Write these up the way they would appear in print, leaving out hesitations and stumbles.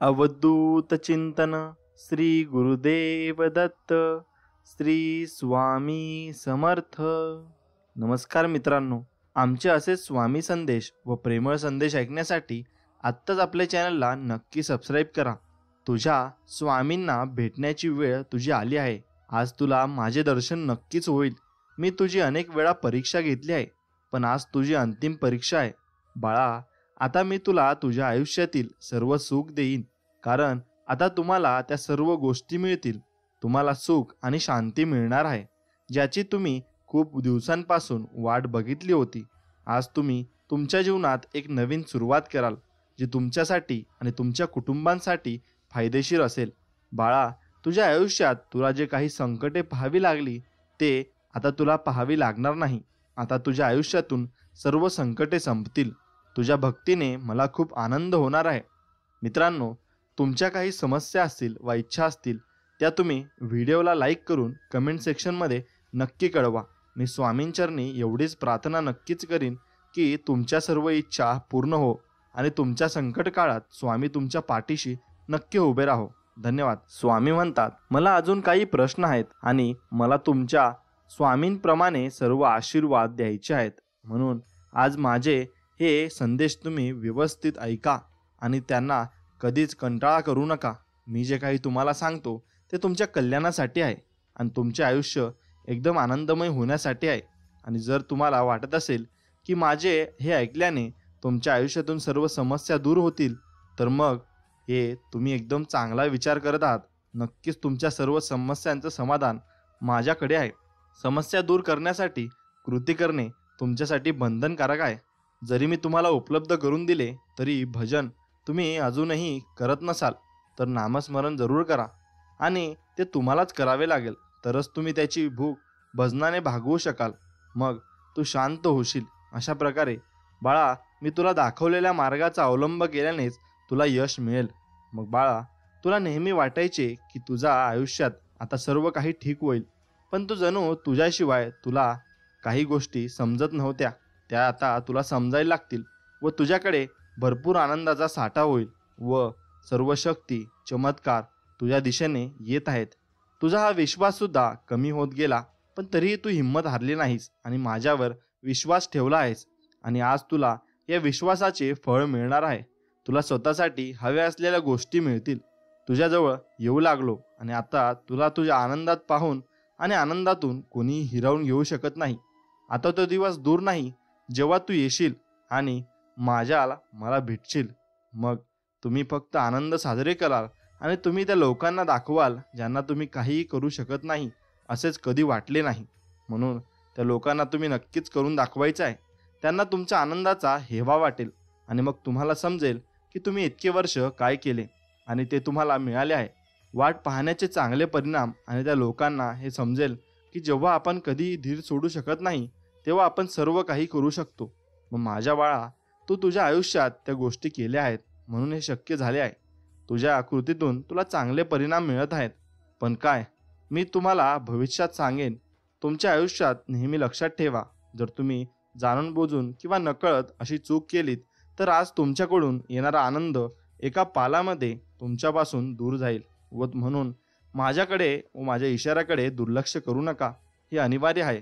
अवधूत चिंतन श्री गुरुदेव दत्त श्री स्वामी समर्थ। नमस्कार मित्रांनो, आमचे असे स्वामी संदेश व प्रेमळ संदेश ऐकण्यासाठी आत्ताच आपल्या चॅनलला नक्की सबस्क्राईब करा। तुझ्या स्वामींना भेटण्याची वेळ तुझी आली आहे। आज तुला माझे दर्शन नक्कीच होईल। मी तुझी अनेक वेळा परीक्षा घेतली आहे, पण आज तुझी अंतिम परीक्षा आहे। बाळा, आता मी तुला तुझ्या आयुष्यातील सर्व सुख देईन, कारण आता तुम्हाला त्या सर्व गोष्टी मिळतील। तुम्हाला सुख आणि शांती मिळणार आहे, ज्याची तुम्ही खूप दिवसांपासून वाट बघितली होती। आज तुम्ही तुमच्या जीवनात एक नवीन सुरुवात कराल, जी तुमच्यासाठी आणि तुमच्या कुटुंबांसाठी फायदेशीर असेल। बाळा, तुझ्या आयुष्यात तुला जे काही संकटे पाहावी लागली, ते आता तुला पाहावी लागणार नाही। आता तुझ्या आयुष्यातून सर्व संकटे संपतील। तुझ्या भक्तीने मला खूप आनंद होणार आहे। मित्रांनो, तुमच्या काही समस्या असतील व इच्छा असतील, त्या तुम्ही व्हिडिओला लाईक करून कमेंट सेक्शनमध्ये नक्की कळवा। मी स्वामींचरणी एवढीच प्रार्थना नक्कीच करीन की तुमच्या सर्व इच्छा पूर्ण हो आणि तुमच्या संकट काळात स्वामी तुमच्या पाठीशी नक्की उभे राहो। धन्यवाद। स्वामी म्हणतात, मला अजून काही प्रश्न आहेत आणि मला तुमच्या स्वामींप्रमाणे सर्व आशीर्वाद द्यायचे आहेत। म्हणून आज माझे हे संदेश तुम्ही व्यवस्थित ऐका आणि त्यांना कधीच कंटाळा करू नका। मी जे काही तुम्हाला सांगतो ते तुमच्या कल्याणासाठी आहे आणि तुमचे आयुष्य एकदम आनंदमय होण्यासाठी आहे। आणि जर तुम्हाला वाटत असेल की माझे हे ऐकल्याने तुमच्या आयुष्यातून सर्व समस्या दूर होतील, तर मग हे तुम्ही एकदम चांगला विचार करत आहात। नक्कीच तुमच्या सर्व समस्यांचं समाधान माझ्याकडे आहे। समस्या दूर करण्यासाठी कृती करणे तुमच्यासाठी बंधनकारक आहे। जरी मी तुम्हाला उपलब्ध करून दिले तरी भजन तुम्ही अजूनही करत नसाल, तर नामस्मरण जरूर करा आणि ते तुम्हालाच करावे लागेल, तरच तुम्ही त्याची भूक भजनाने भागवू शकाल। मग तू शांत होशील। अशा प्रकारे बाळा, मी तुला दाखवलेल्या मार्गाचा अवलंब केल्यानेच तुला यश मिळेल। मग बाळा, तुला नेहमी वाटायचे की तुझ्या आयुष्यात आता सर्व काही ठीक होईल, पण तू जणू तुझ्याशिवाय तुला काही गोष्टी समजत नव्हत्या, त्या आता तुला समजायला लागतील व तुझ्याकडे भरपूर आनंदाचा साठा होईल व सर्व शक्ती चमत्कार तुझ्या दिशेने येत आहेत। तुझा हा विश्वास सुद्धा कमी होत गेला, पण तरीही तू हिंमत हारली नाहीस आणि माझ्यावर विश्वास ठेवला आहेस। आणि आज तुला या विश्वासाचे फळ मिळणार आहे। तुला स्वतःसाठी हव्या असलेल्या गोष्टी मिळतील। तुझ्याजवळ येऊ लागलो आणि आता तुला तुझ्या आनंदात पाहून आणि आनंदातून कोणीही हिरावून घेऊ शकत नाही। आता तो दिवस दूर नाही जेव्हा तू येशील आणि मला भेटशील। मग तुम्ही फक्त आनंद साजरे कराल आणि तुम्ही त्या लोकांना दाखवाल ज्यांना तुम्ही काहीही करू शकत नाही असेच कधी वाटले नाही। म्हणून त्या लोकांना तुम्ही नक्कीच करून दाखवायचं आहे। त्यांना तुमच्या आनंदाचा हेवा वाटेल आणि मग तुम्हाला समजेल की तुम्ही इतके वर्ष काय केले आणि ते तुम्हाला मिळाले आहे। वाट पाहण्याचे चांगले परिणाम आणि त्या लोकांना हे समजेल की जेव्हा आपण कधी धीर सोडू शकत नाही, तेव्हा आपण सर्व काही करू शकतो। मग माझ्या बाळा, तू तुझ्या आयुष्यात त्या गोष्टी केल्या आहेत म्हणून हे शक्य झाले आहे। तुझ्या कृतीतून तुला चांगले परिणाम मिळत आहेत। पण काय, मी तुम्हाला भविष्यात सांगेन, तुमच्या आयुष्यात नेहमी लक्षात ठेवा, जर तुम्ही जाणून बुजून किंवा नकळत अशी चूक केलीत, तर आज तुमच्याकडून येणारा आनंद एका पालामध्ये तुमच्यापासून दूर जाईल। व म्हणून माझ्याकडे व माझ्या इशाऱ्याकडे दुर्लक्ष करू नका, हे अनिवार्य आहे।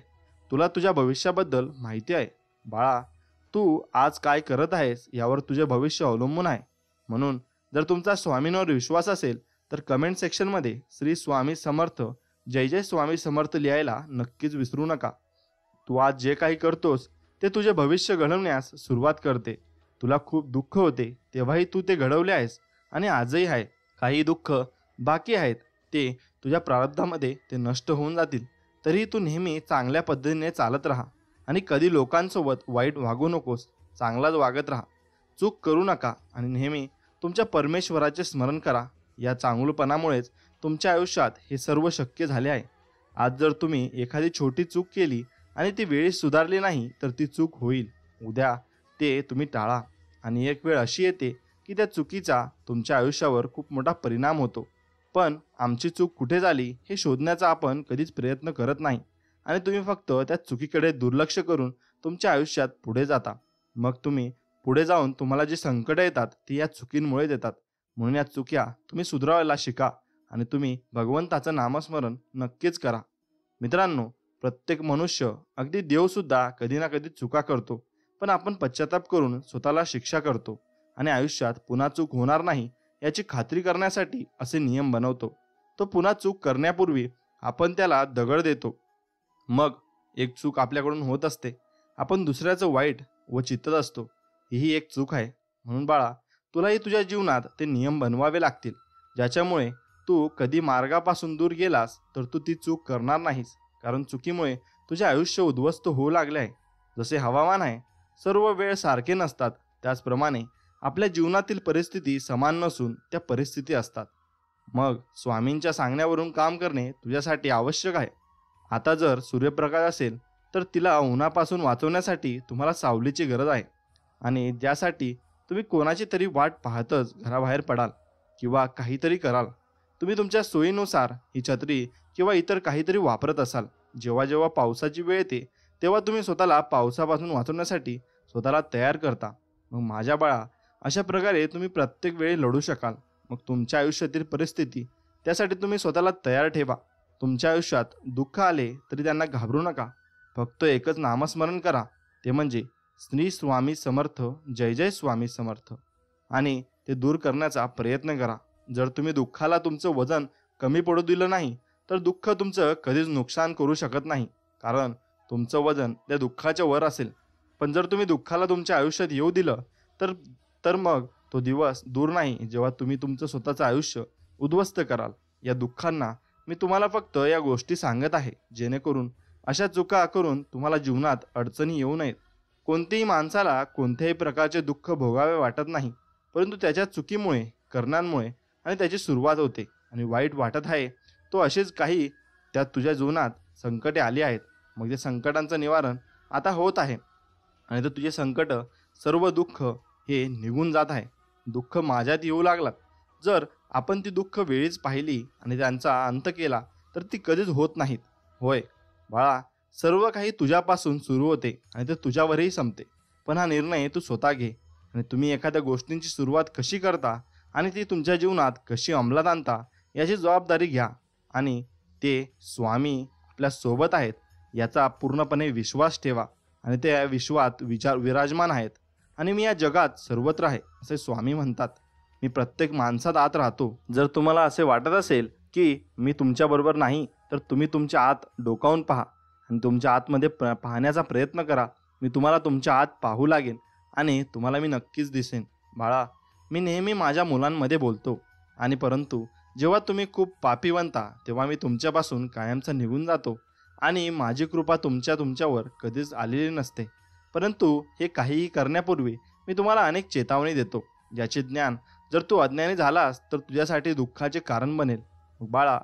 तुला तुझ्या भविष्याबद्दल माहिती आहे। बाळा, तू आज काय करत आहेस यावर तुझे भविष्य अवलंबून आहे। म्हणून जर तुमचा स्वामींवर विश्वास असेल तर कमेंट सेक्शनमध्ये श्री स्वामी समर्थ, जय जय स्वामी समर्थ लिहायला नक्कीच विसरू नका। तू आज जे काही करतोस ते तुझे भविष्य घडवण्यास सुरुवात करते। तुला खूप दुःख होते तेव्हाही तू ते घडवले आहेस आणि आजही आहे। काही दुःख बाकी आहेत, ते तुझ्या प्रारब्धामध्ये ते नष्ट होऊन जातील। तरी तू नेहमी चांगल्या पद्धतीने चालत राहा आणि कधी लोकांसोबत वाईट वागू नकोस, चांगलाच वागत राहा। चूक करू नका आणि नेहमी तुमच्या परमेश्वराचे स्मरण करा। या चांगुलपणामुळेच तुमच्या आयुष्यात हे सर्व शक्य झाले आहे। आज जर तुम्ही एखादी छोटी चूक केली आणि ती वेळी सुधारली नाही, तर ती चूक होईल। उद्या ते तुम्ही टाळा आणि एक वेळ अशी येते की त्या चुकीचा तुमच्या आयुष्यावर खूप मोठा परिणाम होतो, पण आमची चूक कुठे झाली हे शोधण्याचा आपण कधीच प्रयत्न करत नाही आणि तुम्ही फक्त त्या चुकीकडे दुर्लक्ष करून तुमच्या आयुष्यात पुढे जाता। मग तुम्ही पुढे जाऊन तुम्हाला जी संकटे येतात ती या चुकींमुळे येतात। म्हणून या चुक्या तुम्ही सुधारायला शिका आणि तुम्ही भगवंताचं नामस्मरण नक्कीच करा. मित्रांनो, प्रत्येक मनुष्य, अगदी देवसुद्धा कधी ना कधी चुका करतो, पण आपण पश्चाताप करून स्वतःला शिक्षा करतो आणि आयुष्यात पुन्हा चूक होणार नाही याची खात्री करण्यासाठी असे नियम बनवतो. तो पुन्हा चूक करण्यापूर्वी आपण त्याला दगड देतो. मग एक चूक आपल्याकडून होत असते, आपण दुसऱ्याचं वाईट व चित्तत असतो. ही एक चूक आहे. म्हणून बाळा, तुलाही तुझ्या जीवनात ते नियम बनवावे लागतील, ज्याच्यामुळे तू कधी मार्गापासून दूर गेलास तर तू ती चूक करणार नाहीस. कारण चुकीमुळे तुझे आयुष्य उद्ध्वस्त होऊ लागले आहे. जसे हवामान आहे, सर्व वेळ सारखे नसतात, त्याचप्रमाणे आपल्या जीवनातील परिस्थिती समान नसून त्या परिस्थिती असतात. मग स्वामींच्या सांगण्यावरून काम करणे तुझ्यासाठी आवश्यक आहे. आता जर सूर्यप्रकाश असेल तर तिला उन्हापासून वाचवण्यासाठी तुम्हाला सावलीची गरज आहे आणि ज्यासाठी तुम्ही कोणाची तरी वाट पाहतच घराबाहेर पडाल किंवा काहीतरी कराल. तुम्ही तुमच्या सोयीनुसार ही छत्री किंवा इतर काहीतरी वापरत असाल. जेव्हा जेव्हा पावसाची वेळ येते तेव्हा तुम्ही स्वतःला पावसापासून वाचवण्यासाठी स्वतःला तयार करता. मग माझ्या बाळा, अशा प्रकारे तुम्ही प्रत्येक वेळी लढू शकाल. मग तुमच्या आयुष्यातील परिस्थिती, त्यासाठी तुम्ही स्वतःला तयार ठेवा. तुमच्या आयुष्यात दुःख आले तरी त्यांना घाबरू नका. फक्त एकच नामस्मरण करा, ते म्हणजे श्री स्वामी समर्थ, जय जय स्वामी समर्थ, आणि ते दूर करण्याचा प्रयत्न करा. जर तुम्ही दुःखाला तुमचं वजन कमी पडू दिलं नाही तर दुःख तुमचं कधीच नुकसान करू शकत नाही, कारण तुमचं वजन त्या दुःखाच्या वर असेल. पण जर तुम्ही दुःखाला तुमच्या आयुष्यात येऊ दिलं तर तर मग तो दिवस दूर नाही जेव्हा तुम्ही तुमचं स्वतःचं आयुष्य उद्ध्वस्त कराल. या दुःखांना मी तुम्हाला फक्त या गोष्टी सांगत आहे, जेणेकरून अशा चुका करून तुम्हाला जीवनात अडचणी येऊ नयेत. कोणत्याही माणसाला कोणत्याही प्रकारचे दुःख भोगावे वाटत नाही, परंतु त्याच्या चुकीमुळे, करण्यामुळे आणि त्याची सुरुवात होते. आणि वाईट वाटत आहे तो असेच काही त्यात तुझ्या जीवनात संकटे आली आहेत. मग ते संकटांचं निवारण आता होत आहे आणि तर तुझे संकट, सर्व दुःख हे निघून जात आहे. दुःख माझ्यात येऊ लागलात. जर आपण ती दुःख वेळीच पाहिली आणि त्यांचा अंत केला तर ती कधीच होत नाहीत. होय बाळा, सर्व काही तुझ्यापासून सुरू होते आणि ते तुझ्यावरही संपते. पण हा निर्णय तू स्वतः घे. आणि तुम्ही एखाद्या गोष्टींची सुरुवात कशी करता आणि ती तुमच्या जीवनात कशी अंमलात आणता याची जबाबदारी घ्या. आणि ते स्वामी आपल्या सोबत आहेत याचा पूर्णपणे विश्वास ठेवा. आणि ते या विश्वात विराजमान आहेत आणि मी या जगात सर्वत्र आहे असे स्वामी म्हणतात. मी प्रत्येक माणसात आत राहतो. जर तुम्हाला असे वाटत असेल की मी तुमच्याबरोबर नाही तर तुम्ही तुमच्या आत डोकावून पहा आणि तुमच्या आतमध्ये पाहण्याचा प्रयत्न करा. मी तुम्हाला तुमच्या आत पाहू लागेन आणि तुम्हाला मी नक्कीच दिसेन. बाळा, मी नेहमी माझ्या मुलांमध्ये बोलतो आणि परंतु जेव्हा तुम्ही खूप पापी बनता तेव्हा मी तुमच्यापासून कायमचा निघून जातो आणि माझी कृपा तुमच्यावर कधीच आलेली नसते. परंतु हे काहीही करण्यापूर्वी मी तुम्हाला अनेक चेतावणी देतो, ज्याचे ज्ञान जर तू अज्ञानी झालास तर तुझ्यासाठी दुःखाचे कारण बनेल. बाळा,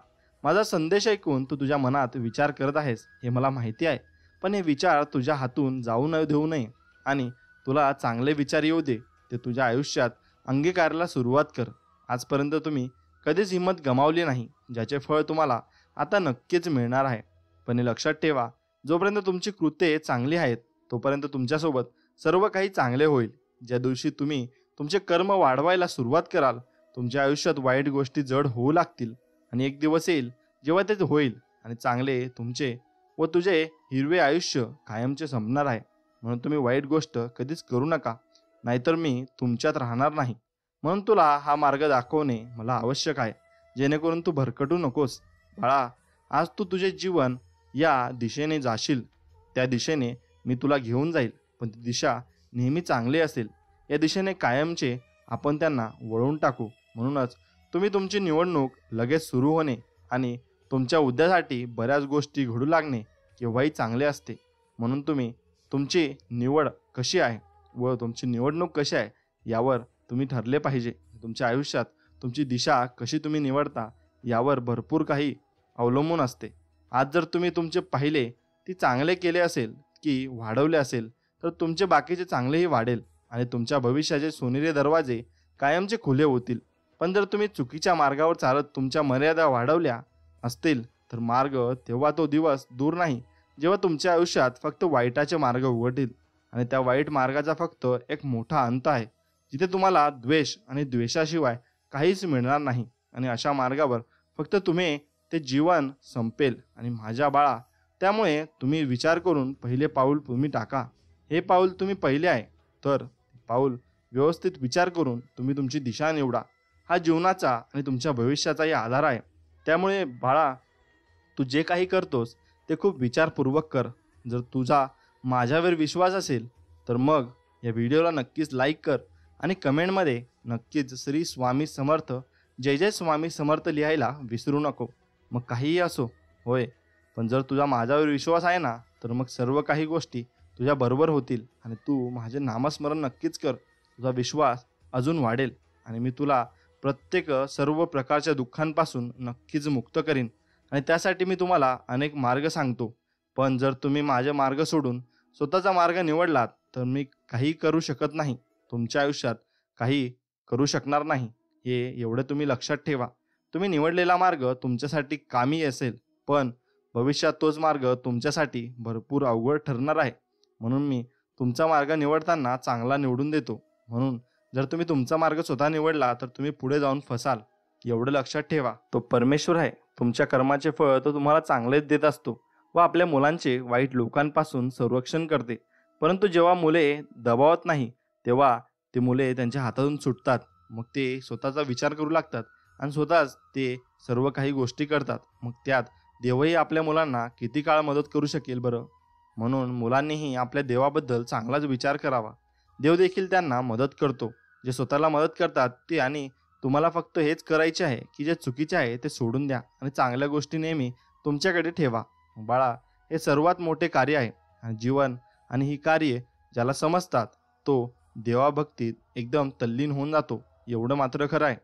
माझा संदेश ऐकून तू तुझ्या मनात विचार करत आहेस हे मला माहिती आहे, पण हे विचार तुझ्या हातून जाऊ देऊ नये आणि तुला चांगले विचार येऊ दे. ते तुझ्या आयुष्यात अंगीकारायला सुरुवात कर. आजपर्यंत तुम्ही कधीच हिंमत गमावली नाही, ज्याचे फळ तुम्हाला आता नक्कीच मिळणार आहे. पण हे लक्षात ठेवा, जोपर्यंत तुमची कृत्ये चांगली आहेत तोपर्यंत तुमच्यासोबत सर्व काही चांगले होईल. ज्या दिवशी तुम्ही तुमचे कर्म वाढवायला सुरुवात कराल, तुमच्या आयुष्यात वाईट गोष्टी जड होऊ लागतील आणि एक दिवस येईल जेव्हा ते होईल आणि चांगले तुमचे व तुझे हिरवे आयुष्य कायमचे संपणार आहे. म्हणून तुम्ही वाईट गोष्ट कधीच करू नका, नाहीतर मी तुमच्यात राहणार नाही. म्हणून तुला हा मार्ग दाखवणे मला आवश्यक आहे, जेणेकरून तू भरकटू नकोस. बाळा, आज तू तुझे जीवन या दिशेने जाशील, त्या दिशेने मी तुला घेऊन जाईल, पण ती दिशा नेहमी चांगली असेल. या दिशेने कायमचे आपण त्यांना वळवून टाकू. म्हणूनच तुम्ही तुमची निवडणूक लगेच सुरू होणे आणि तुमच्या उद्यासाठी बऱ्याच गोष्टी घडू लागणे केव्हाही चांगले असते. म्हणून तुम्ही तुमची निवड कशी आहे व तुमची निवडणूक कशी आहे यावर तुम्ही ठरले पाहिजे. तुमच्या आयुष्यात तुमची दिशा कशी तुम्ही निवडता यावर भरपूर काही अवलंबून असते. आज जर तुम्ही तुमचे पाहिले ती चांगले केले असेल की वाढवले असेल तर तुमचे बाकीचे चांगलेही वाढेल आणि तुमच्या भविष्याचे सोनेरी दरवाजे कायमचे खुले होतील. पण जर तुम्ही चुकीच्या मार्गावर चालत तुमच्या मर्यादा वाढवल्या असतील तर मार्ग तेव्हा तो दिवस दूर नाही जेव्हा तुमच्या आयुष्यात फक्त वाईटाचे मार्ग उघडतील. आणि त्या वाईट मार्गाचा फक्त एक मोठा अंत आहे, जिथे तुम्हाला द्वेष आणि द्वेषाशिवाय काहीच मिळणार नाही आणि अशा मार्गावर फक्त तुम्ही ते जीवन संपेल. आणि माझ्या बाळा, त्यामुळे तुम्ही विचार करून पहिले पाऊल तुम्ही टाका. हे पाऊल तुम्ही पहिले आहे, तर पाऊल व्यवस्थित विचार करून तुम्ही तुमची दिशा निवडा. हा जीवनाचा आणि तुमच्या भविष्याचाही आधार आहे. त्यामुळे बाळा, तू जे काही करतोस ते खूप विचारपूर्वक कर. जर तुझा माझ्यावर विश्वास असेल तर मग या व्हिडिओला नक्कीच लाईक कर आणि कमेंटमध्ये नक्कीच श्री स्वामी समर्थ, जय जय स्वामी समर्थ लिहायला विसरू नको. मग काहीही असो, होय, पण जर तुझा माझ्यावर विश्वास आहे ना, तर मग सर्व काही गोष्टी तुझ्या बरोबर होतील आणि तू माझे नामस्मरण नक्कीच कर. तुझा विश्वास अजून वाढेल आणि मी तुला प्रत्येक सर्व प्रकारच्या दुःखांपासून नक्कीच मुक्त करीन. आणि त्यासाठी मी तुम्हाला अनेक मार्ग सांगतो. पण जर तुम्ही माझे मार्ग सोडून स्वतःचा मार्ग निवडलात तर मी काही करू शकत नाही, तुमच्या आयुष्यात काही करू शकणार नाही. हे एवढं तुम्ही लक्षात ठेवा. तुम्ही निवडलेला मार्ग तुमच्यासाठी कामी असेल, पण भविष्यात तोच मार्ग तुमच्यासाठी भरपूर अवघड ठरणार आहे. म्हणून मी तुमचा मार्ग निवडताना चांगला निवडून देतो. म्हणून जर तुम्ही तुमचा मार्ग स्वतः निवडला तर तुम्ही पुढे जाऊन फसाल, एवढं लक्षात ठेवा. तो परमेश्वर आहे. तुमच्या कर्माचे फळ तो तुम्हाला चांगलेच देत असतो व आपल्या मुलांचे वाईट लोकांपासून संरक्षण करते. परंतु जेव्हा मुले दबावत नाही तेव्हा ते मुले त्यांच्या हातातून सुटतात. मग ते स्वतःचा विचार करू लागतात आणि स्वतःच ते सर्व काही गोष्टी करतात. मग त्यात देवही आपल्या मुलांना किती काळ मदत करू शकेल बरं. म्हणून मुलांनीही आपल्या देवाबद्दल चांगलाच विचार करावा. देव देखील त्यांना मदत करतो. जे स्वतःला मदत करतात ते, आणि तुम्हाला फक्त हेच करायचे आहे की जे चुकीचे आहे ते सोडून द्या आणि चांगल्या गोष्टी नेहमी तुमच्याकडे ठेवा. बाळा, हे सर्वात मोठे कार्य आहे आणि जीवन आणि ही कार्य ज्याला समजतात तो देवाभक्तीत एकदम तल्लीन होऊन जातो, एवढं मात्र खरं आहे.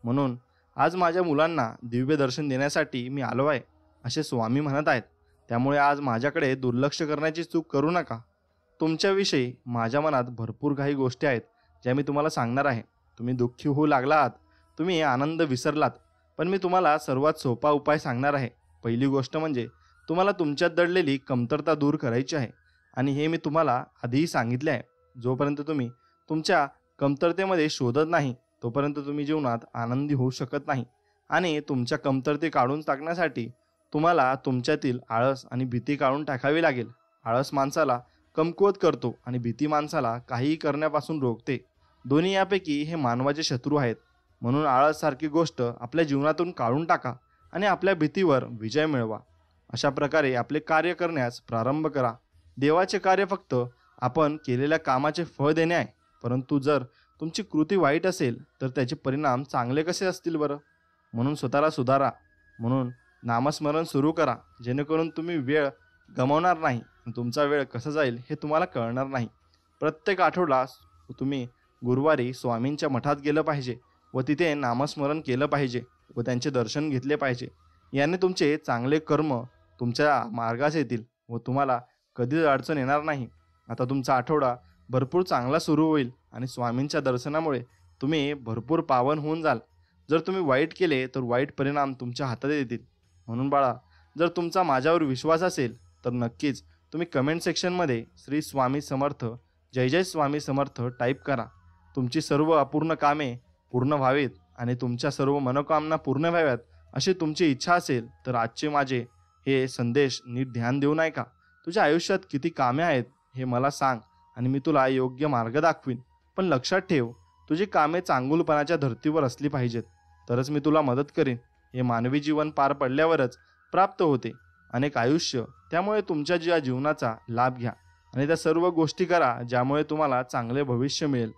म्हणून आज माझ्या मुलांना दिव्य दर्शन देण्यासाठी मी आलो आहे असे स्वामी म्हणत आहेत. त्यामुळे आज माझ्याकडे दुर्लक्ष करण्याची चूक करू नका. तुमच्याविषयी माझ्या मनात भरपूर काही गोष्टी आहेत ज्या मी तुम्हाला सांगणार आहे. तुम्ही दुःखी होऊ लागला आहात, तुम्ही आनंद विसरलात, पण मी तुम्हाला सर्वात सोपा उपाय सांगणार आहे. पहिली गोष्ट म्हणजे तुम्हाला तुमच्यात दडलेली कमतरता दूर करायची आहे. आणि हे मी तुम्हाला आधीही सांगितले आहे. जोपर्यंत तुम्ही तुमच्या कमतरतेमध्ये शोधत नाही तोपर्यंत तुम्ही जीवनात आनंदी होऊ शकत नाही. आणि तुमच्या कमतरते काढून टाकण्यासाठी तुम्हाला तुमच्यातील आळस आणि भीती काढून टाकावी लागेल. आळस माणसाला कमकुवत करतो आणि भीती माणसाला काहीही करण्यापासून रोखते. दोन्ही यापैकी हे मानवाचे शत्रू आहेत. म्हणून आळस सारखी गोष्ट आपल्या जीवनातून काढून टाका आणि आपल्या भीतीवर विजय मिळवा. अशा प्रकारे आपले कार्य करण्यास प्रारंभ करा. देवाचे कार्य फक्त आपण केलेल्या कामाचे फळ देणे आहे. परंतु जर तुमची कृती वाईट असेल तर त्याचे परिणाम चांगले कसे असतील बरं. म्हणून स्वतःला सुधारा. म्हणून नामस्मरण सुरू करा, जेणेकरून तुम्ही वेळ गमावणार नाही. तुमचा वेळ कसा जाईल हे तुम्हाला कळणार नाही. प्रत्येक आठवडा तुम्ही गुरुवारी स्वामींच्या मठात गेलं पाहिजे व तिथे नामस्मरण केलं पाहिजे व त्यांचे दर्शन घेतले पाहिजे. याने तुमचे चांगले कर्म तुमच्या मार्गास येतील व तुम्हाला कधीच अडचण येणार नाही. आता तुमचा आठवडा भरपूर चांगला सुरू होईल आणि स्वामींच्या दर्शनामुळे तुम्ही भरपूर पावन होऊन जाल. जर तुम्ही वाईट केले तर वाईट परिणाम तुमच्या हातात येतील. म्हणून बाळा, जर तुमचा माझ्यावर विश्वास असेल तर नक्कीच तुम्ही कमेंट सेक्शनमध्ये श्री स्वामी समर्थ, जय जय स्वामी समर्थ टाईप करा. तुमची सर्व अपूर्ण कामे पूर्ण व्हावीत आणि तुमच्या सर्व मनोकामना पूर्ण व्हाव्यात अशी तुमची इच्छा असेल तर आजचे माझे हे संदेश नीट ध्यान देऊ नये का. तुझ्या आयुष्यात किती कामे आहेत हे मला सांग आणि मी तुला योग्य मार्ग दाखवीन. पण लक्षात ठेव, तुझी कामे चांगुलपणाच्या धर्तीवर असली पाहिजेत, तरच मी तुला मदत करीन. हे मानवी जीवन पार पडल्यावरच प्राप्त होते, अनेक आयुष्य. त्यामुळे तुमच्या ज्या जीवनाचा लाभ घ्या आणि त्या सर्व गोष्टी करा ज्यामुळे तुम्हाला चांगले भविष्य मिळेल.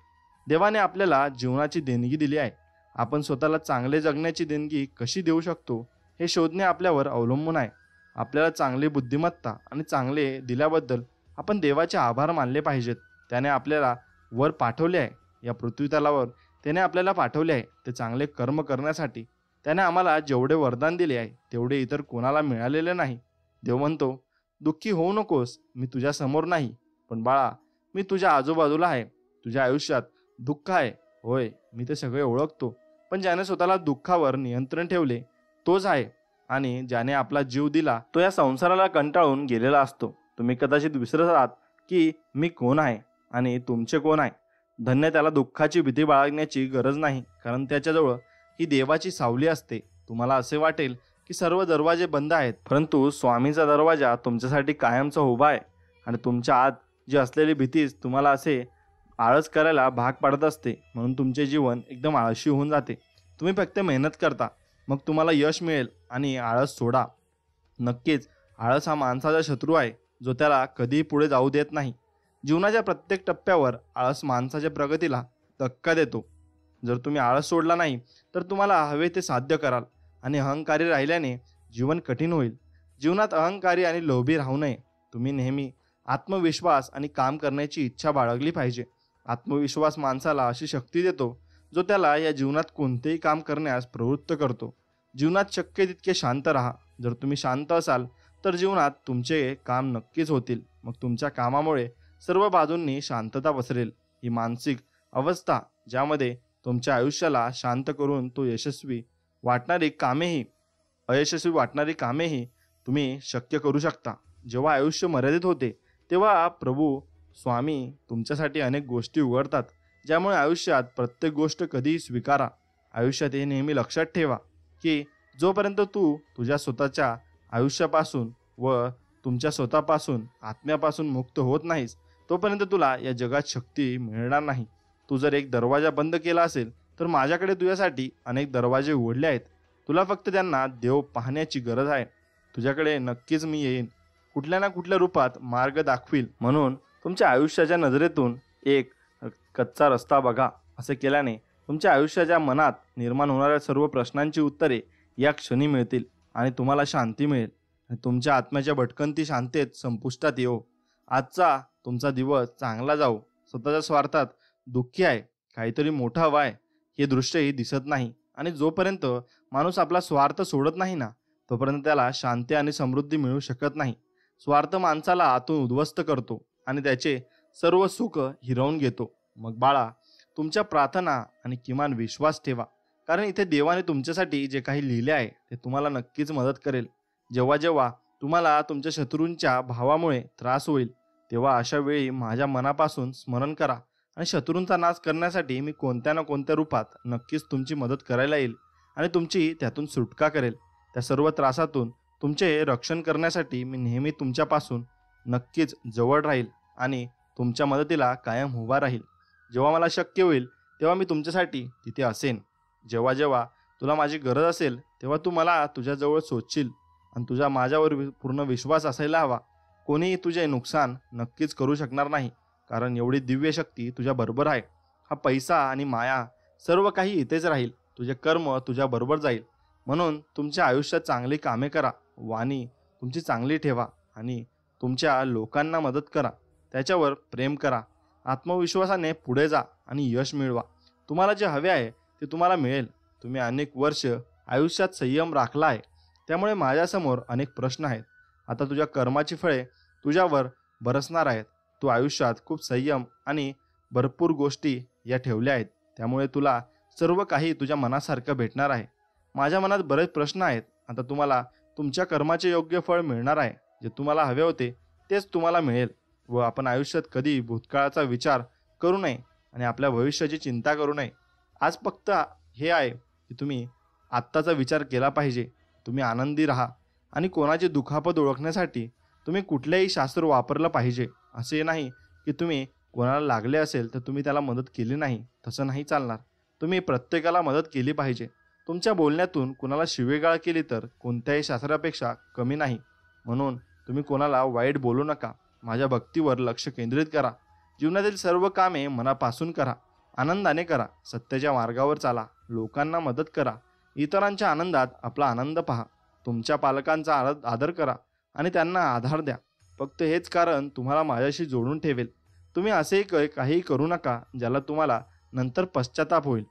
देवाने आपल्याला जीवनाची देणगी दिली आहे. आपण स्वतःला चांगले जगण्याची देणगी कशी देऊ शकतो हे शोधणे आपल्यावर अवलंबून आहे. आपल्याला चांगली बुद्धिमत्ता आणि चांगले दिल्याबद्दल आपण देवाचे आभार मानले पाहिजेत. त्याने आपल्याला वर पाठवले आहे, या पृथ्वीतलावर त्याने आपल्याला पाठवले आहे ते चांगले कर्म करण्यासाठी. त्याने आम्हाला जेवढे वरदान दिले आहे तेवढे इतर कोणाला मिळालेले नाही. देव म्हणतो, दुःखी होऊ नकोस, मी तुझ्या समोर नाही, पण बाळा मी तुझ्या आजूबाजूला आहे. तुझ्या आयुष्यात दुःख आहे, होय, मी ते सगळे ओळखतो. पण ज्याने स्वतःला दुःखावर नियंत्रण ठेवले तोच आहे. आणि ज्याने आपला जीव दिला तो या संसाराला कंटाळून गेलेला असतो. तुम्ही कदाचित विसरत आहात की मी कोण आहे आणि तुमचे कोण आहे. धन्य त्याला दुःखाची भीती बाळगण्याची गरज नाही, कारण त्याच्याजवळ ही देवाची सावली असते. तुम्हाला असे वाटेल की सर्व दरवाजे बंद आहेत, परंतु स्वामीचा दरवाजा तुमच्यासाठी कायमचा उभा आहे. आणि तुमच्या आत जी असलेली भीतीच तुम्हाला असे आळस करायला भाग पाडत असते. म्हणून तुमचे जीवन एकदम आळशी होऊन जाते. तुम्ही फक्त मेहनत करता, मग तुम्हाला यश मिळेल. आणि आळस सोडा. नक्कीच आळस हा माणसाचा शत्रू आहे, जो त्याला कधीही पुढे जाऊ देत नाही. जीवनाच्या प्रत्येक टप्प्यावर आळस माणसाच्या प्रगतीला धक्का देतो. जर तुम्ही आळस सोडला नाही तर तुम्हाला हवे ते साध्य कराल. आणि अहंकारी राहिल्याने जीवन कठीण होईल. जीवनात अहंकारी आणि लोभी राहू नये. तुम्ही नेहमी आत्मविश्वास आणि काम करण्याची इच्छा बाळगली पाहिजे. आत्मविश्वास माणसाला अशी शक्ती देतो जो त्याला या जीवनात कोणतेही काम करण्यास प्रवृत्त करतो. जीवनात शक्य तितके शांत राहा. जर तुम्ही शांत असाल तर जीवनात तुमचे काम नक्कीच होतील. मग तुमच्या कामामुळे सर्व बाजूंनी शांतता पसरेल. ही मानसिक अवस्था ज्यामध्ये तुमच्या आयुष्याला शांत करून तो अयशस्वी वाटणारी कामेही तुम्ही शक्य करू शकता. जेव्हा आयुष्य मर्यादित होते तेव्हा प्रभू स्वामी तुमच्यासाठी अनेक गोष्टी उघडतात, ज्यामुळे आयुष्यात प्रत्येक गोष्ट कधीही स्वीकारा. आयुष्यात हे नेहमी लक्षात ठेवा की जोपर्यंत तू तुझ्या स्वतःच्या आयुष्यापासून व तुमच्या स्वतःपासून आत्म्यापासून मुक्त होत नाहीस, तोपर्यंत तुला या जगात शक्ती मिळणार नाही. तू जर एक दरवाजा बंद केला असेल तर माझ्याकडे तुझ्यासाठी अनेक दरवाजे उघडले आहेत. तुला फक्त त्यांना देव पाहण्याची गरज आहे. तुझ्याकडे नक्कीच मी येईन, कुठल्या ना कुठल्या रूपात मार्ग दाखवील. म्हणून तुमच्या आयुष्याच्या नजरेतून एक कच्चा रस्ता बघा. असे केल्याने तुमच्या आयुष्याच्या मनात निर्माण होणाऱ्या सर्व प्रश्नांची उत्तरे या क्षणी मिळतील आणि तुम्हाला शांती मिळेल. तुमच्या आत्म्याच्या भटकंती शांततेत संपुष्टात येऊ. आजचा तुमचा दिवस चांगला जाऊ. स्वतःच्या स्वार्थात दुःखी आहे, काहीतरी मोठं हवं आहे हे दृश्यही दिसत नाही. आणि जोपर्यंत माणूस आपला स्वार्थ सोडत नाही ना, तोपर्यंत त्याला शांती आणि समृद्धी मिळू शकत नाही. स्वार्थ माणसाला आतून उद्ध्वस्त करतो आणि त्याचे सर्व सुख हिरावून घेतो. मग बाळा, तुमच्या प्रार्थना आणि किमान विश्वास ठेवा, कारण इथे देवाने तुमच्यासाठी जे काही लिहिले आहे ते तुम्हाला नक्कीच मदत करेल. जेव्हा जेव्हा तुम्हाला तुमच्या शत्रूंच्या भावामुळे त्रास होईल, तेव्हा अशा वेळी माझ्या मनापासून स्मरण करा आणि शत्रूंचा नाश करण्यासाठी मी कोणत्या ना कोणत्या रूपात नक्कीच तुमची मदत करायला येईल आणि तुमची त्यातून सुटका करेल. त्या सर्व त्रासातून तुमचे रक्षण करण्यासाठी मी नेहमी तुमच्यापासून नक्कीच जवळ राहील आणि तुमच्या मदतीला कायम उभा राहील. जेव्हा मला शक्य होईल तेव्हा मी तुमच्यासाठी तिथे असेन. जेव्हा जेव्हा तुला माझी गरज असेल तेव्हा तू मला तुझ्याजवळ शोधशील आणि तुझा माझ्यावर पूर्ण विश्वास असायला हवा. कोणीही तुझे नुकसान नक्कीच करू शकणार नाही, कारण एवढी दिव्य शक्ती तुझ्या बरोबर आहे. हा पैसा आणि माया सर्व काही इथेच राहील. तुझे कर्म तुझ्या बरोबर जाईल. म्हणून तुमच्या आयुष्यात चांगली कामे करा, वाणी तुमची चांगली ठेवा आणि तुमच्या लोकांना मदत करा. त्याच्यावर प्रेम करा. आत्मविश्वासाने पुढे जा आणि यश मिळवा. तुम्हाला जे हवे आहे ते तुम्हाला मिळेल. तुम्ही अनेक वर्ष आयुष्यात संयम राखला आहे, त्यामुळे माझ्यासमोर अनेक प्रश्न आहेत. आता तुझ्या कर्माची फळे तुझ्यावर बरसणार आहेत. तू आयुष्यात खूप संयम आणि भरपूर गोष्टी या ठेवल्या आहेत, त्यामुळे तुला सर्व काही तुझ्या मनासारखं भेटणार आहे. माझ्या मनात बरेच प्रश्न आहेत. आता तुम्हाला तुमच्या कर्माचे योग्य फळ मिळणार आहे. जे तुम्हाला हवे होते तेच तुम्हाला मिळेल. व आपण आयुष्यात कधी भूतकाळाचा विचार करू नये आणि आपल्या भविष्याची चिंता करू नये. आज फक्त हे आहे की तुम्ही आत्ताचा विचार केला पाहिजे. तुम्ही आनंदी राहा आणि कोणाची दुखापत ओळखण्यासाठी तुम्ही कुठलेही शास्त्र वापरलं पाहिजे. असे नाही की तुम्ही कोणाला लागले असेल तर तुम्ही त्याला मदत केली नाही, तसं नाही चालणार. तुम्ही प्रत्येकाला मदत केली पाहिजे. तुमच्या बोलण्यातून कुणाला शिवेगाळ केली तर कोणत्याही शास्त्रापेक्षा कमी नाही. म्हणून तुम्ही कोणाला वाईट बोलू नका. माझ्या भक्तीवर लक्ष केंद्रित करा. जीवनातील सर्व कामे मनापासून करा. आनंदाने करा. सत्याच्या मार्गावर चाला. लोकांना मदत करा. इतरांच्या आनंदात आपला आनंद पहा. तुमच्या पालकांचा आदर करा आणि त्यांना आधार द्या. फक्त हेच कारण तुम्हाला माझ्याशी जोडून ठेवेल. तुम्ही असेही काही करू नका ज्याला तुम्हाला नंतर पश्चाताप होईल.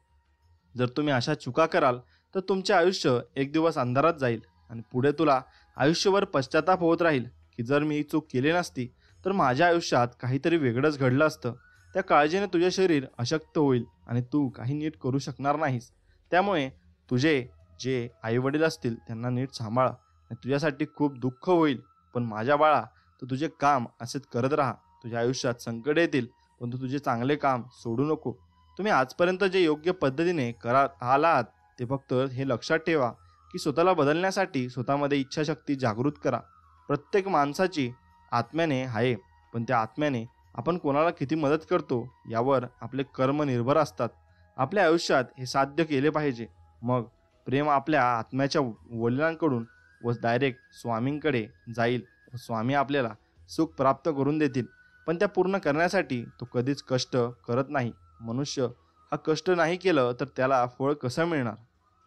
जर तुम्ही अशा चुका कराल तर तुमचे आयुष्य एक दिवस अंधारात जाईल आणि पुढे तुला आयुष्यभर पश्चाताप होत राहील की जर मी ही चूक केली नसती तर माझ्या आयुष्यात काहीतरी वेगळंच घडलं असतं. त्या काळजीने तुझे शरीर अशक्त होईल आणि तू काही नीट करू शकणार नाहीस. त्यामुळे तुझे जे आईवडील असतील त्यांना नीट सांभाळ. तुझ्यासाठी खूप दुःख होईल, पण माझ्या बाळा तू तुझे काम असेच करत राहा. तुझ्या आयुष्यात संकट येतील, पण तू तुझे चांगले काम सोडू नको. तुम्ही आजपर्यंत जे योग्य पद्धतीने करत आलात ते फक्त हे लक्षात ठेवा की स्वतःला बदलण्यासाठी स्वतःमध्ये इच्छाशक्ती जागृत करा. प्रत्येक माणसाची आत्म्याने आहे, पण त्या आत्म्याने आपण कोणाला किती मदत करतो यावर आपले कर्म निर्भर असतात. आपल्या आयुष्यात हे साध्य केले पाहिजे. मग प्रेम आपल्या आत्म्याच्या वडिलांकडून व डायरेक्ट स्वामींकडे जाईल व स्वामी आपल्याला सुख प्राप्त करून देतील. पण त्या पूर्ण करण्यासाठी तो कधीच कष्ट करत नाही. मनुष्य हा कष्ट नाही केलं तर त्याला फळ कसं मिळणार?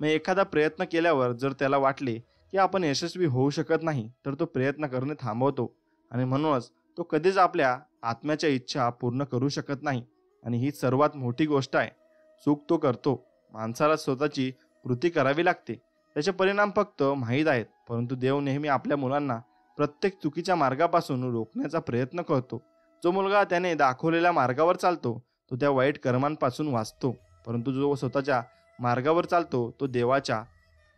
मग एखादा प्रयत्न केल्यावर जर त्याला वाटले की आपण यशस्वी होऊ शकत नाही तर तो प्रयत्न करणे थांबवतो आणि म्हणूनच तो कधीच आपल्या आत्म्याच्या इच्छा पूर्ण करू शकत नाही. आणि ही सर्वात मोठी गोष्ट आहे. चूक तो करतो. माणसाला स्वतःची कृती करावी लागते. त्याचे परिणाम फक्त माहीत आहेत. परंतु देव नेहमी आपल्या मुलांना प्रत्येक चुकीच्या मार्गापासून रोखण्याचा प्रयत्न करतो. जो मुलगा त्याने दाखवलेल्या मार्गावर चालतो तो त्या वाईट कर्मांपासून वाचतो. परंतु जो स्वतःच्या मार्गावर चालतो तो देवाच्या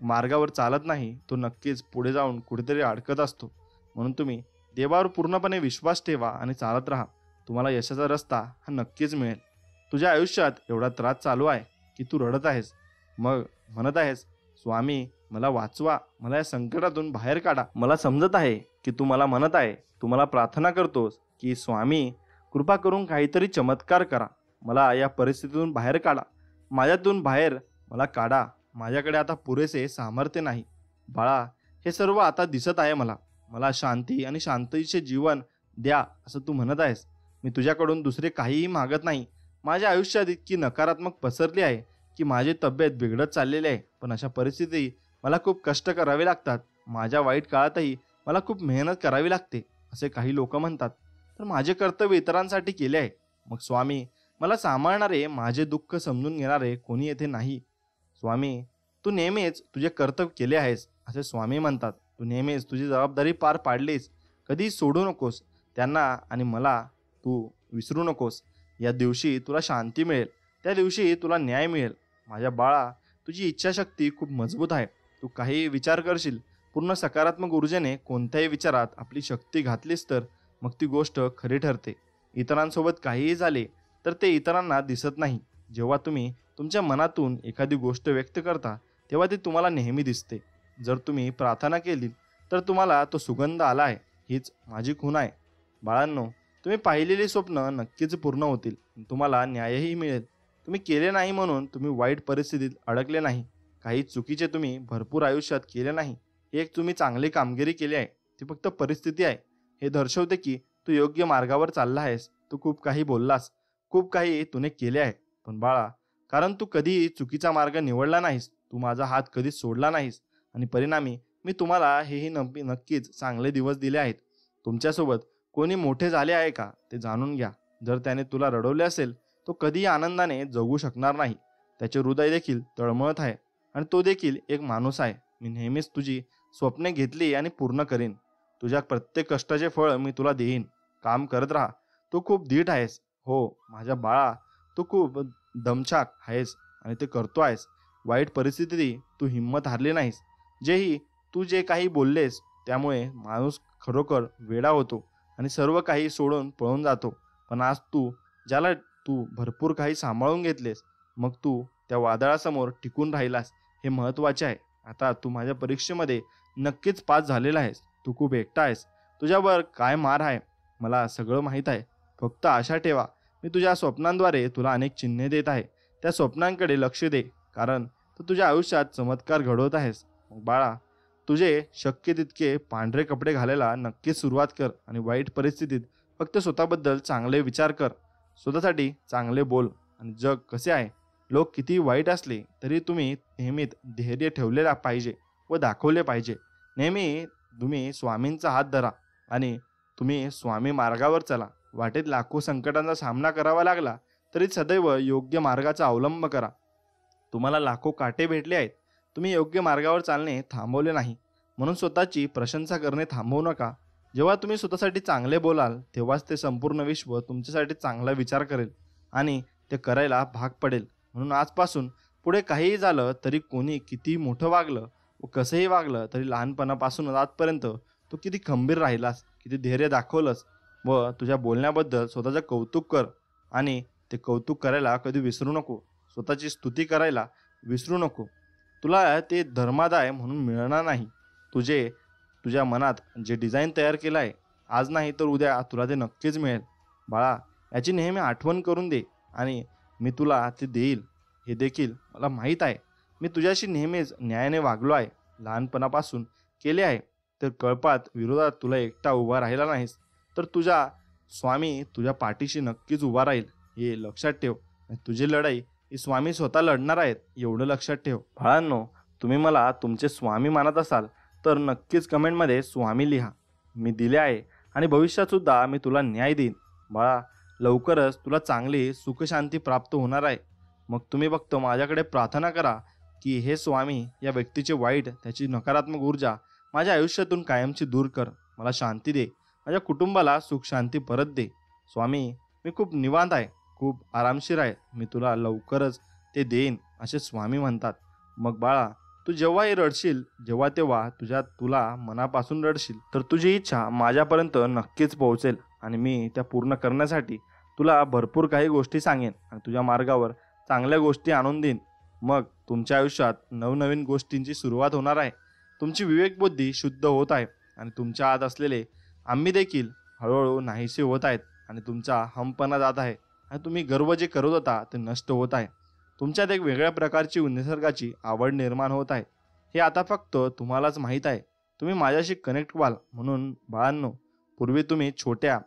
मार्गावर चालत नाही. तो नक्कीच पुढे जाऊन कुठेतरी अडकत असतो. म्हणून तुम्ही देवावर पूर्णपणे विश्वास ठेवा आणि चालत राहा. तुम्हाला यशाचा रस्ता हा नक्कीच मिळेल. तुझ्या आयुष्यात एवढा त्रास चालू आहे की तू रडत आहेस. मग म्हणत आहेस, स्वामी मला वाचवा, मला या संकटातून बाहेर काढा. मला समजत आहे की तू मला म्हणत आहे, तू मला प्रार्थना करतोस की स्वामी कृपा करून काहीतरी चमत्कार करा, मला या परिस्थितीतून बाहेर काढा, माझ्यातून बाहेर मला काढा. माझ्याकडे आता पुरेसे सामर्थ्य नाही. बाळा, हे सर्व आता दिसत आहे मला. मला शांती आणि शांतीचे जीवन द्या असं तू म्हणत आहेस. मी तुझ्याकडून दुसरे काहीही मागत नाही. माझ्या आयुष्यात इतकी नकारात्मक पसरली आहे की माझी तब्येत बिघडत चाललेली आहे. पण अशा परिस्थितीत मला खूप कष्ट करावे लागतात. माझ्या वाईट काळातही मला खूप मेहनत करावी लागते असे काही लोक म्हणतात. तर माझे कर्तव्य इतरांसाठी केले आहे. मग स्वामी मला सांभाळणारे, माझे दुःख समजून घेणारे कोणी येथे नाही. स्वामी तू नेहमीच तुझे कर्तव्य केले आहेस असे स्वामी म्हणतात. तू नेहमीच तुझी जबाबदारी पार पाडलीस. कधी सोडू नकोस त्यांना आणि मला तू विसरू नकोस. या दिवशी तुला शांती मिळेल, त्या दिवशी तुला न्याय मिळेल. माझ्या बाळा, तुझी इच्छाशक्ती खूप मजबूत आहे. तू काही विचार करशील, पूर्ण सकारात्मक ऊर्जेने कोणत्याही विचारात आपली शक्ती घातलीस तर मग ती गोष्ट खरी ठरते. इतरांसोबत काहीही झाले तर ते इतरांना दिसत नाही. जेव्हा तुम्ही तुमच्या मनातून एखादी गोष्ट व्यक्त करता तेव्हा ती तुम्हाला नेहमी दिसते. जर तुम्ही प्रार्थना केली तर तुम्हाला तो सुगंध आला आहे. हीच माझी खूण आहे. बाळांनो, तुम्ही पाहिलेली स्वप्न नक्कीच पूर्ण होतील. तुम्हाला न्यायही मिळेल. तुम्ही केले नाही म्हणून तुम्ही वाईट परिस्थितीत अडकले नाही. काही चुकीचे तुम्ही भरपूर आयुष्यात केले नाही. एक तुम्ही चांगली कामगिरी केली आहे. ती फक्त परिस्थिती आहे. हे दर्शवते की तू योग्य मार्गावर चालला आहेस. तू खूप काही बोललास, खूप काही तुने केले आहे. पण बाळा, कारण तू कधी चुकीचा मार्ग निवडला नाहीस, तू माझा हात कधीच सोडला नाहीस आणि परिणामी मी तुम्हाला हेही नक्कीच चांगले दिवस दिले आहेत. तुमच्यासोबत कोणी मोठे झाले आहे का ते जाणून घ्या. जर त्याने तुला रडवले असेल तो कधीही आनंदाने जगू शकणार नाही. त्याचे हृदय देखील तळमळत आहे आणि तो देखील एक माणूस आहे. मी नेहमीच तुझी स्वप्ने घेतली आणि पूर्ण करीन. तुझ्या प्रत्येक कष्टाचे फळ मी तुला देईन. काम करत राहा. तू खूप धीट आहेस. हो माझ्या बाळा, तू खूप दमछाक आहेस आणि ते करतो आहेस. वाईट परिस्थितीतही तू हिंमत हारली नाहीस. तू जे काही बोललेस त्यामुळे माणूस खरोखर वेडा होतो आणि सर्व काही सोडून पळून जातो. पण आज ज्याला तू भरपूर काही सांभाळून घेतलेस, मग तू त्या वादळासमोर टिकून राहिलास, हे महत्त्वाचे आहे. आता तू माझ्या परीक्षेमध्ये नक्कीच पास झालेला आहेस. तू खूप एकटा आहेस. तुझ्यावर काय मार आहे मला सगळं माहीत आहे. फक्त आशा ठेवा. मी तुझ्या स्वप्नांद्वारे तुला अनेक चिन्हे देत आहे. त्या स्वप्नांकडे लक्ष दे, कारण तू तुझ्या आयुष्यात चमत्कार घडवत आहेस. मग बाळा, तुझे शक्य तितके पांढरे कपडे घालायला नक्कीच सुरुवात कर आणि वाईट परिस्थितीत फक्त स्वतःबद्दल चांगले विचार कर. स्वतःसाठी चांगले बोल. आणि जग कसे आहे, लोक किती वाईट असले तरी तुम्ही नेहमीच धैर्य ठेवले पाहिजे व दाखवले पाहिजे. नेहमी तुम्ही स्वामींचा हात धरा आणि तुम्ही स्वामी मार्गावर चला. वाटेत लाखो संकटांचा सामना करावा लागला तरी सदैव योग्य मार्गाचा अवलंब करा. तुम्हाला लाखो काटे भेटले आहेत, तुम्ही योग्य मार्गावर चालणे थांबवले नाही. म्हणून स्वतःची प्रशंसा करणे थांबवू नका. जेव्हा तुम्ही स्वतःसाठी चांगले बोलाल तेव्हाच ते संपूर्ण विश्व तुमच्यासाठी चांगला विचार करेल आणि ते करायला भाग पडेल. म्हणून आजपासून पुढे काहीही झालं तरी, कोणी किती मोठं वागलं व कसंही वागलं तरी, लहानपणापासून आजपर्यंत तू किती खंबीर राहिलास, किती धैर्य दाखवलंस व तुझ्या बोलण्याबद्दल स्वतःचं कौतुक कर. आणि ते कौतुक करायला कधी विसरू नको. स्वतःची स्तुती करायला विसरू नको. तुला ते धर्मादाय म्हणून मिळणार नाही. तुझ्या मनात जे डिझाईन तयार केलं आहे, आज नाही तर उद्या तुला ते नक्कीच मिळेल. बाळा, याची नेहमी आठवण करून दे आणि मी तुला ते देईल. हे देखील मला माहीत आहे. मी तुझ्याशी नेहमीच न्यायाने वागलो आहे, लहानपणापासून केले आहे. तर कळपात विरोधात तुला एकटा उभा राहिला नाहीस, तर तुझा स्वामी तुझ्या पाठीशी नक्कीच उभा राहील. हे लक्षात ठेव. आणि तुझी लढाई ही स्वामी स्वतः लढणार आहेत, एवढं लक्षात ठेव. बाळांनो, तुम्ही मला तुमचे स्वामी मानत असाल तर नक्कीच कमेंटमध्ये स्वामी लिहा. मी दिले आहे आणि भविष्यातसुद्धा मी तुला न्याय देईन. बाळा, लवकरच तुला चांगली सुखशांती प्राप्त होणार आहे. मग तुम्ही फक्त माझ्याकडे प्रार्थना करा की हे स्वामी, या व्यक्तीचे वाईट, त्याची नकारात्मक ऊर्जा माझ्या आयुष्यातून कायमची दूर कर. मला शांती दे. माझ्या कुटुंबाला सुख शांती परत दे. स्वामी, मी खूप निवांत आहे, खूप आरामशीर आहे. मी तुला लवकरच ते देईन, असे स्वामी म्हणतात. मग बाळा, तू जेव्हाही रडशील, जेव्हा तेव्हा तुला मनापासून रडशील, तर तुझी इच्छा माझ्यापर्यंत नक्कीच पोहोचेल आणि मी त्या पूर्ण करण्यासाठी तुला भरपूर काही गोष्टी सांगेन आणि तुझ्या मार्गावर चांगल्या गोष्टी आणून देईन. मग तुमच्या आयुष्यात नवनवीन गोष्टींची सुरुवात होणार आहे. तुमची विवेकबुद्धी शुद्ध होत आहे आणि तुमच्या आत असलेले आम्ही देखील हळूहळू नाहीसे होत आहेत आणि तुमचा हमपणा जात आहे आणि तुम्ही गर्व जे करत होता ते नष्ट होत आहे. तुमच्यात एक वेगळ्या प्रकारची निसर्गाची आवड निर्माण होत आहे. हे आता फक्त तुम्हालाच माहीत आहे. तुम्ही माझ्याशी कनेक्ट व्हाल. म्हणून बाळांनो, पूर्वी तुम्ही छोट्या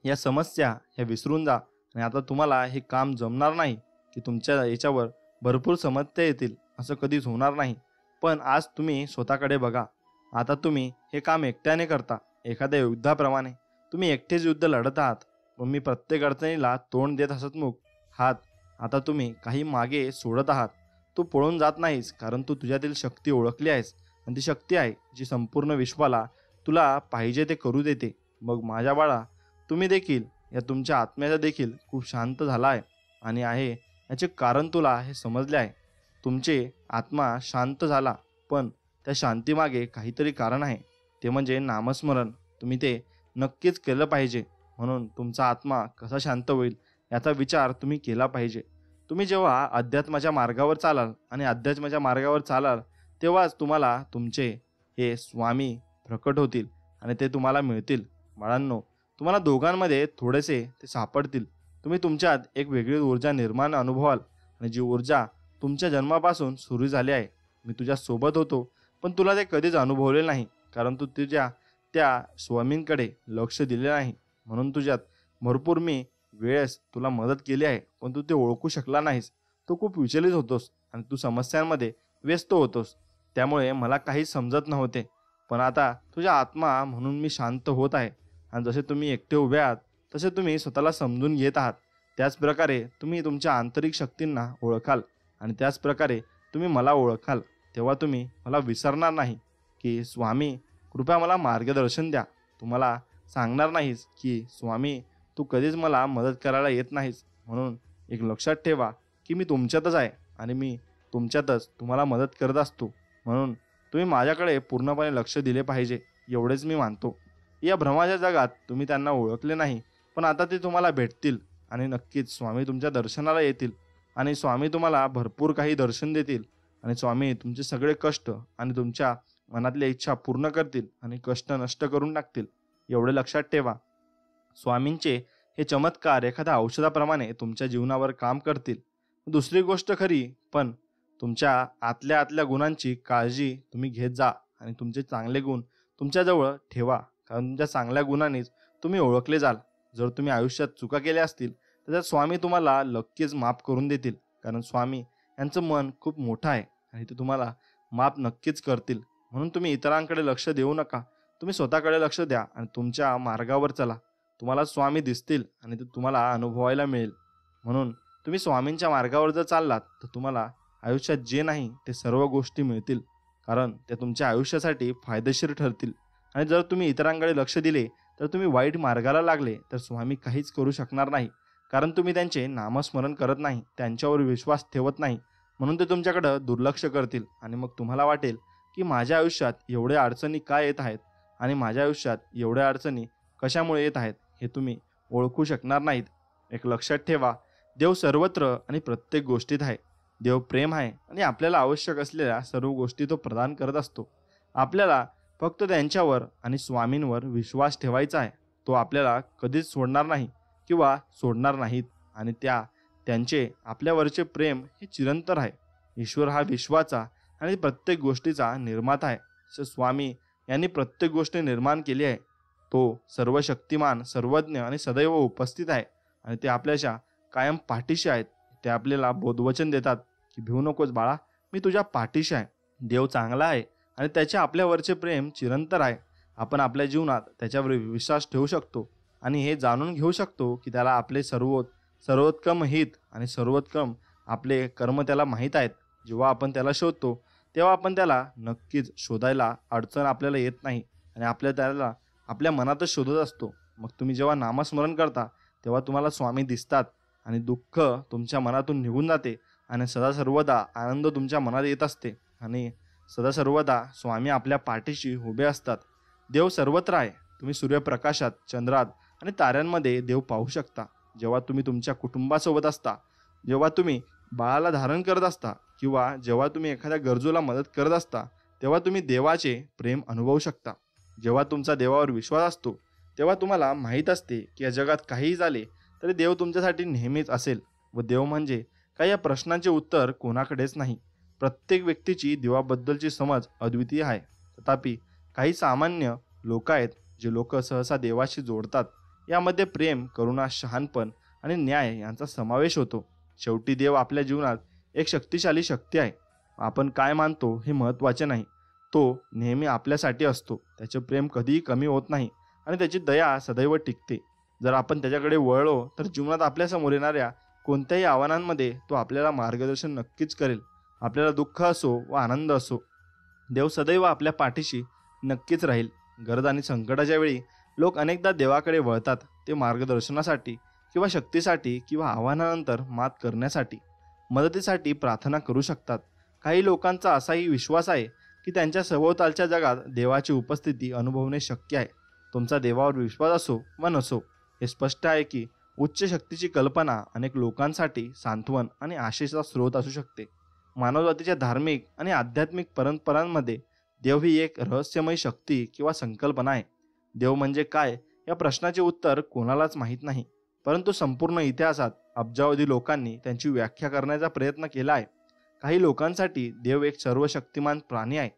या समस्या ह्या विसरून जा आणि आता तुम्हाला हे काम जमणार नाही की तुमच्या याच्यावर भरपूर समस्या येतील, असं कधीच होणार नाही. पण आज तुम्ही स्वतःकडे बघा. आता तुम्ही हे काम एकट्याने करता, एखाद्या युद्धाप्रमाणे. तुम्ही एकटेच युद्ध लढत आहात. पण मी प्रत्येक अडचणीला तोंड देत हसतमुख हात. आता तुम्ही काही मागे सोडत आहात. तू पळून जात नाहीस, कारण तू तुझ्यातील शक्ती ओळखली आहेस आणि ती शक्ती आहे जी संपूर्ण विश्वाला तुला पाहिजे ते करू देते. मग माझ्या बाळा, तुम्ही देखील या तुमच्या आत्म्याचा देखील खूप शांत झाला आहे आणि आहे याचे कारण तुला हे समजले आहे. तुमचे आत्मा शांत झाला, पण त्या शांतीमागे काहीतरी कारण आहे. ते म्हणजे नामस्मरण. तुम्ही ते नक्कीच केलं पाहिजे. म्हणून तुमचा आत्मा कसा शांत होईल याचा विचार तुम्ही केला पाहिजे. तुम्ही जेव्हा अध्यात्माच्या मार्गावर चालाल आणि अध्यात्माच्या मार्गावर चालाल, तेव्हाच तुम्हाला तुमचे हे स्वामी प्रकट होतील आणि ते तुम्हाला मिळतील. बाळांनो, तुम्हाला दोघांमध्ये थोडेसे ते सापडतील. तुम्ही तुमच्यात एक वेगळी ऊर्जा निर्माण अनुभवाल आणि जी ऊर्जा तुमच्या जन्मापासून सुरू झाली आहे. मी तुझ्या सोबत होतो, पण तुला ते कधीच अनुभवले नाही, कारण तू तुझ्या त्या स्वामींकडे लक्ष दिले नाही. म्हणून तुझ्यात भरपूर मी वेळेस तुला मदत केली आहे, पण तू ते ओळखू शकला नाहीस. तू खूप विचलित होतोस आणि तू समस्यांमध्ये व्यस्त होतोस. त्यामुळे मला काही समजत नव्हते. पण आता तुझ्या आत्मा म्हणून मी शांत होत आहे आणि जसे तुम्ही एकटे उभे आहात, तसे तुम्ही स्वतःला समजून घेत आहात. त्याच प्रकारे तुम्ही तुमच्या आंतरिक शक्तींना ओळखाल आणि त्याच प्रकारे तुम्ही मला ओळखाल. तेव्हा तुम्ही मला विसरणार नाही की स्वामी, कृपया मला मार्गदर्शन द्या. तुम्हाला सांगणार नाहीस की स्वामी, तू कधीच मला मदत करायला येत नाहीस. म्हणून एक लक्षात ठेवा की मी तुमच्यातच आहे आणि मी तुमच्यातच तुम्हाला मदत करत असतो. म्हणून तुम्ही माझ्याकडे पूर्णपणे लक्ष दिले पाहिजे, एवढेच मी मानतो. या भ्रमाच्या जगात तुम्ही त्यांना ओळखले नाही, पण आता ते तुम्हाला भेटतील आणि नक्कीच स्वामी तुमच्या दर्शनाला येतील आणि स्वामी तुम्हाला भरपूर काही दर्शन देतील आणि स्वामी तुमचे सगळे कष्ट आणि तुमच्या मनातल्या इच्छा पूर्ण करतील आणि कष्ट नष्ट करून टाकतील. एवढे लक्षात ठेवा. स्वामींचे हे चमत्कार एखाद्या औषधाप्रमाणे तुमच्या जीवनावर काम करतील. दुसरी गोष्ट खरी, पण तुमच्या आतल्या गुणांची काळजी तुम्ही घेत जा आणि तुमचे चांगले गुण तुमच्याजवळ ठेवा, कारण तुमच्या चांगल्या गुणांनीच तुम्ही ओळखले जाल. जर तुम्ही आयुष्यात चुका केल्या असतील तर त्या स्वामी तुम्हाला नक्कीच माफ करून देतील, कारण स्वामी यांचं मन खूप मोठं आहे आणि ते तुम्हाला माफ नक्कीच करतील. म्हणून तुम्ही इतरांकडे लक्ष देऊ नका. तुम्ही स्वतःकडे लक्ष द्या आणि तुमच्या मार्गावर चला. तुम्हाला स्वामी दिसतील आणि ते तुम्हाला अनुभवायला मिळेल. म्हणून तुम्ही स्वामींच्या मार्गावर जर चाललात तर तुम्हाला आयुष्यात जे नाही ते सर्व गोष्टी मिळतील, कारण ते तुमच्या आयुष्यासाठी फायदेशीर ठरतील. आणि जर तुम्ही इतरांकडे लक्ष दिले तर तुम्ही वाईट मार्गाला लागले तर स्वामी काहीच करू शकणार नाही, कारण तुम्ही त्यांचे नामस्मरण करत नाही, त्यांच्यावर विश्वास ठेवत नाही. म्हणून ते तुमच्याकडं दुर्लक्ष करतील आणि मग तुम्हाला वाटेल की माझ्या आयुष्यात एवढ्या अडचणी का येत आहेत आणि माझ्या आयुष्यात एवढ्या अडचणी कशामुळे येत आहेत हे तुम्ही ओळखू शकणार नाहीत. एक लक्षात ठेवा, देव सर्वत्र आणि प्रत्येक गोष्टीत आहे. देव प्रेम आहे आणि आपल्याला आवश्यक असलेल्या सर्व गोष्टी तो प्रदान करत असतो. आपल्याला फक्त त्यांच्यावर आणि स्वामींवर विश्वास ठेवायचा आहे. तो आपल्याला कधीच सोडणार नाही किंवा सोडणार नाहीत आणि त्यांचे आपल्यावरचे प्रेम हे चिरंतर आहे. ईश्वर हा विश्वाचा आणि प्रत्येक गोष्टीचा निर्माता आहे. स्वामी यांनी प्रत्येक गोष्ट निर्माण केली आहे. तो सर्व शक्तिमान, सर्वज्ञ आणि सदैव उपस्थित आहे आणि ते आपल्याच्या कायम पाठीशी आहेत. ते आपल्याला बोधवचन देतात की भिवू नकोस बाळा, मी तुझ्या पाठीशी आहे. देव चांगला आहे आणि त्याचे आपल्यावरचे प्रेम चिरंतर आहे. आपण आपल्या जीवनात त्याच्यावर विश्वास ठेवू शकतो आणि हे जाणून घेऊ शकतो की त्याला आपले सर्वोत्तम हित आणि सर्वोत्तम आपले कर्म त्याला माहीत आहेत. जेव्हा आपण त्याला शोधतो तेव्हा आपण त्याला नक्कीच शोधायला अडचण आपल्याला येत नाही आणि त्याला आपल्या मनातच शोधत असतो. मग तुम्ही जेव्हा नामस्मरण करता तेव्हा तुम्हाला स्वामी दिसतात आणि दुःख तुमच्या मनातून निघून जाते आणि सदा सर्वदा आनंद तुमच्या मनात येत असते आणि सदा सर्वदा स्वामी आपल्या पाठीशी उभे असतात. देव सर्वत्र आहे. तुम्ही सूर्यप्रकाशात, चंद्रात आणि ताऱ्यांमध्ये देव पाहू शकता. जेव्हा तुम्ही तुमच्या कुटुंबासोबत असता, जेव्हा तुम्ही बाळाला धारण करत असता किंवा जेव्हा तुम्ही एखाद्या गरजूला मदत करत असता तेव्हा तुम्ही देवाचे प्रेम अनुभवू शकता. जेव्हा तुमचा देवावर विश्वास असतो तेव्हा तुम्हाला माहीत असते की या जगात काहीही झाले तरी देव तुमच्यासाठी नेहमीच असेल व देव म्हणजे काही या प्रश्नांचे उत्तर कोणाकडेच नाही. प्रत्येक व्यक्तीची देवाबद्दलची समज अद्वितीय आहे. तथापि काही सामान्य लोक आहेत जे लोक सहसा देवाशी जोडतात. यामध्ये प्रेम, करुणा, शहाणपण आणि न्याय यांचा समावेश होतो. शेवटी देव आपल्या जीवनात एक शक्तिशाली शक्ती आहे. आपण काय मानतो हे महत्त्वाचे नाही. तो नेहमी आपल्यासाठी असतो. त्याचे प्रेम कधीही कमी होत नाही आणि त्याची दया सदैव टिकते. जर आपण त्याच्याकडे वळलो तर जीवनात आपल्यासमोर येणाऱ्या कोणत्याही आव्हानांमध्ये तो आपल्याला मार्गदर्शन नक्कीच करेल. आपल्याला दुःख असो व आनंद असो, देव सदैव आपल्या पाठीशी नक्कीच राहील. गरज आणि संकटाच्या वेळी लोक अनेकदा देवाकडे वळतात. ते मार्गदर्शनासाठी किंवा शक्तीसाठी किंवा आव्हानानंतर मात करण्यासाठी मदतीसाठी प्रार्थना करू शकतात. काही लोकांचा असाही विश्वास आहे की त्यांच्या सभोवतालच्या जगात देवाची उपस्थिती अनुभवणे शक्य आहे. तुमचा देवावर विश्वास असो वा नसो, हे स्पष्ट आहे की उच्च शक्तीची कल्पना अनेक लोकांसाठी सांत्वन आणि आशेचा स्रोत असू शकते. मानवजातीच्या धार्मिक आणि आध्यात्मिक परंपरांमध्ये देव ही एक रहस्यमय शक्ती किंवा संकल्पना आहे. देव म्हणजे काय या प्रश्नाचे उत्तर कोणालाच माहीत नाही, परंतु संपूर्ण इतिहासात अब्जावधी लोकांनी त्यांची व्याख्या करण्याचा प्रयत्न केला आहे. काही लोकांसाठी देव एक सर्वशक्तिमान प्राणी आहे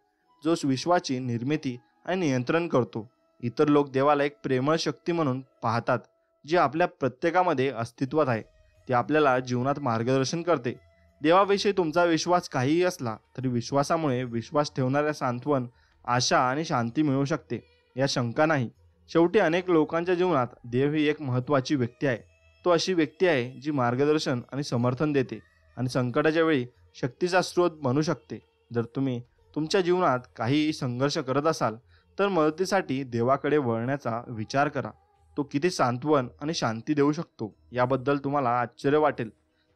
जो विश्वाची निर्मिती आणि नियंत्रण करतो. इतर लोक देवाला एक प्रेमळ शक्ती म्हणून पाहतात जी आपल्या प्रत्येकामध्ये अस्तित्वात आहे. ती आपल्याला जीवनात मार्गदर्शन करते. देवाविषयी तुमचा विश्वास काहीही असला तरी विश्वासामुळे विश्वास ठेवणाऱ्या सांत्वन, आशा आणि शांती मिळू शकते, या शंका नाही. शेवटी अनेक लोकांच्या जीवनात देव ही एक महत्त्वाची व्यक्ती आहे. तो अशी व्यक्ती आहे जी मार्गदर्शन आणि समर्थन देते आणि संकटाच्या वेळी शक्तीचा स्रोत बनू शकते. जर तुम्ही तुमच्या जीवनात काही संघर्ष करत असाल तर मदतीसाठी देवाकडे वळण्याचा विचार करा. तो किती सांत्वन आणि शांती देऊ शकतो याबद्दल तुम्हाला आश्चर्य वाटेल.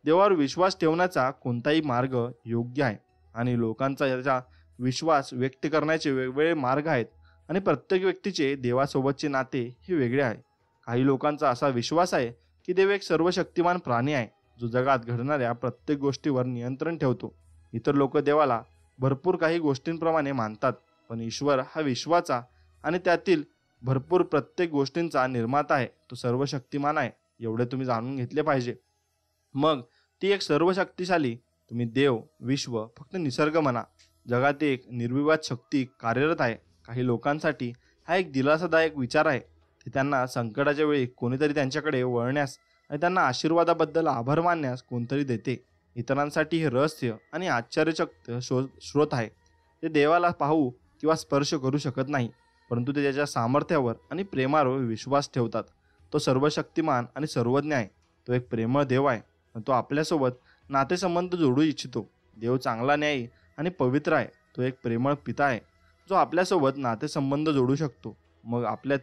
देवावर विश्वास ठेवण्याचा कोणताही मार्ग योग्य आहे आणि लोकांचा याचा विश्वास व्यक्त करण्याचे वेगवेगळे मार्ग आहेत आणि प्रत्येक व्यक्तीचे देवासोबतचे नाते हे वेगळे आहे. काही लोकांचा असा विश्वास आहे की देव एक सर्वशक्तिमान प्राणी आहे जो जगात घडणाऱ्या प्रत्येक गोष्टीवर नियंत्रण ठेवतो. इतर लोक देवाला भरपूर काही गोष्टींप्रमाणे मानतात, पण ईश्वर हा विश्वाचा आणि त्यातील भरपूर प्रत्येक गोष्टींचा निर्माता आहे. तो सर्वशक्तिमान आहे एवढे तुम्ही जाणून घेतले पाहिजे. मग ती एक सर्वशक्तिशाली तुम्ही देव, विश्व, फक्त निसर्ग म्हणा, जगात एक निर्विवाद शक्ती कार्यरत आहे. काही लोकांसाठी हा एक दिलासादायक विचार आहे की त्यांना संकटाच्या वेळी कोणीतरी त्यांच्याकडे वळण्यास आणि त्यांना आशीर्वादाबद्दल आभार मानण्यास कोणतरी देते. इतरांसाठी हे रहस्य आणि आश्चर्यचकित स्रोत आहे. ते देवाला पाहू किंवा स्पर्श करू शकत नाही, परंतु ते त्याच्या सामर्थ्यावर आणि प्रेमावर विश्वास ठेवतात. तो सर्वशक्तिमान आणि सर्वज्ञ आहे. तो एक प्रेमळ देव आहे. तो आपल्यासोबत नातेसंबंध जोडू इच्छितो. देव चांगला, न्यायी आणि पवित्र आहे. तो एक प्रेमळ पिता आहे जो आपल्यासोबत नातेसंबंध जोडू शकतो. मग आपल्या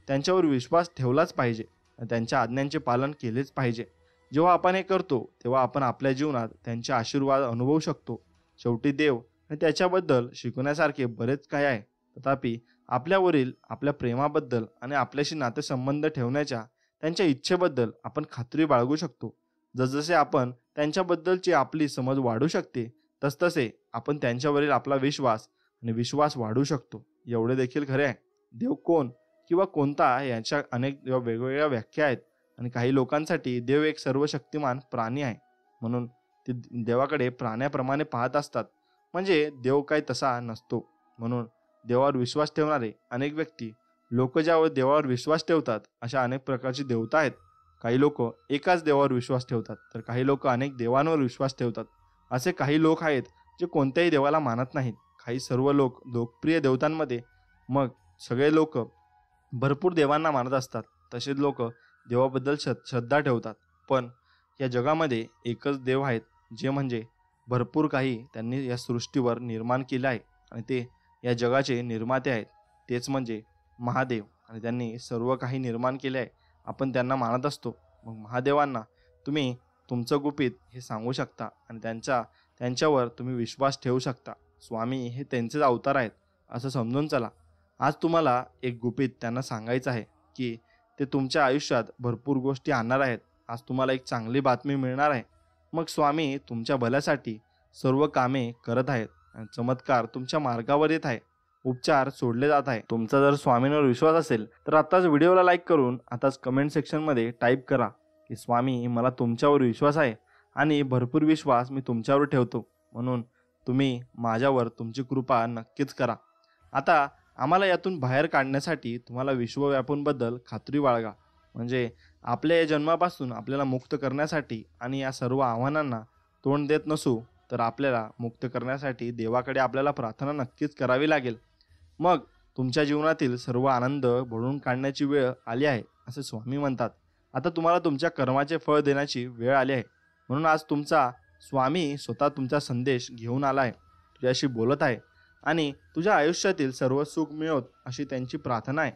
त्यांच्यावर विश्वास ठेवलाच पाहिजे. त्यांच्या आज्ञांचे पालन केलेच पाहिजे. जेव्हा आपण हे करतो तेव्हा आपण आपल्या जीवनात त्यांचे आशीर्वाद अनुभवू शकतो. शेवटी देव आणि त्याच्याबद्दल शिकण्यासारखे बरेच काही आहे. तथापि आपल्यावरील आपल्या प्रेमाबद्दल आणि आपल्याशी नातेसंबंध ठेवण्याच्या त्यांच्या इच्छेबद्दल आपण खात्री बाळगू शकतो. जसजसे आपण त्यांच्याबद्दलची आपली समज वाढू शकते तसतसे आपण त्यांच्यावरील आपला विश्वास आणि विश्वास वाढू शकतो. एवढे देखील खरे आहे. देव कोण किंवा कोणता यांच्या अनेक वेगवेगळ्या व्याख्या आहेत आणि काही लोकांसाठी देव एक सर्वशक्तिमान प्राणी आहे म्हणून ते देवाकडे प्राण्याप्रमाणे पाहत असतात. म्हणजे देव काही तसा नसतो. म्हणून देवावर विश्वास ठेवणारे अनेक व्यक्ती, लोक ज्यावर देवावर विश्वास ठेवतात अशा अनेक प्रकारची देवता आहेत. काही लोक एकाच देवावर विश्वास ठेवतात तर काही लोक अनेक देवांवर विश्वास ठेवतात. असे काही लोक आहेत जे कोणत्याही देवाला मानत नाहीत. काही सर्व लोक लोकप्रिय देवतांमध्ये, मग सगळे लोक भरपूर देवांना मानत असतात. तसेच लोक देवाबद्दल श्रद्धा ठेवतात. पण या जगामध्ये एकच देव आहेत जे म्हणजे भरपूर काही त्यांनी या सृष्टीवर निर्माण केले आहे आणि ते या जगाचे निर्माते आहेत. तेच म्हणजे महादेव आणि त्यांनी सर्व काही निर्माण केले आहे. आपण त्यांना मानत असतो. मग महादेवांना तुम्ही तुमचं गुपित हे सांगू शकता आणि त्यांच्यावर तुम्ही विश्वास ठेवू शकता. स्वामी हे त्यांचेच अवतार आहेत असं समजून चला. आज तुम्हाला एक गुपित त्यांना सांगायचं आहे की ते तुमच्या आयुष्यात भरपूर गोष्टी आणणार आहेत. आज तुम्हाला एक चांगली बातमी मिळणार आहे. मग स्वामी तुमच्या भल्यासाठी सर्व कामे करत आहेत आणि चमत्कार तुमच्या मार्गावर येत आहे. उपचार सोडले जात आहे. तुमचा जर स्वामींवर विश्वास असेल तर आताच व्हिडिओला लाईक करून आताच कमेंट सेक्शनमध्ये टाईप करा की स्वामी मला तुमच्यावर विश्वास आहे आणि भरपूर विश्वास मी तुमच्यावर ठेवतो, म्हणून तुम्ही माझ्यावर तुमची कृपा नक्कीच करा. आता आम्हाला यातून बाहेर काढण्यासाठी तुम्हाला विश्वव्यापूंबद्दल खात्री बाळगा. म्हणजे आपल्या या जन्मापासून आपल्याला मुक्त करण्यासाठी आणि या सर्व आव्हानांना तोंड देत नसू तर आपल्याला मुक्त करण्यासाठी देवाकडे आपल्याला प्रार्थना नक्कीच करावी लागेल. मग तुमच्या जीवनातील सर्व आनंद भरून काढण्याची वेळ आली आहे असे स्वामी म्हणतात. आता तुम्हाला तुमच्या कर्माचे फळ देण्याची वेळ आली आहे. म्हणून आज तुमचा स्वामी स्वतः तुमचा संदेश घेऊन आला आहे, तुझ्याशी बोलत आहे आणि तुझ्या आयुष्यातील सर्व सुख मिळवत अशी त्यांची प्रार्थना आहे,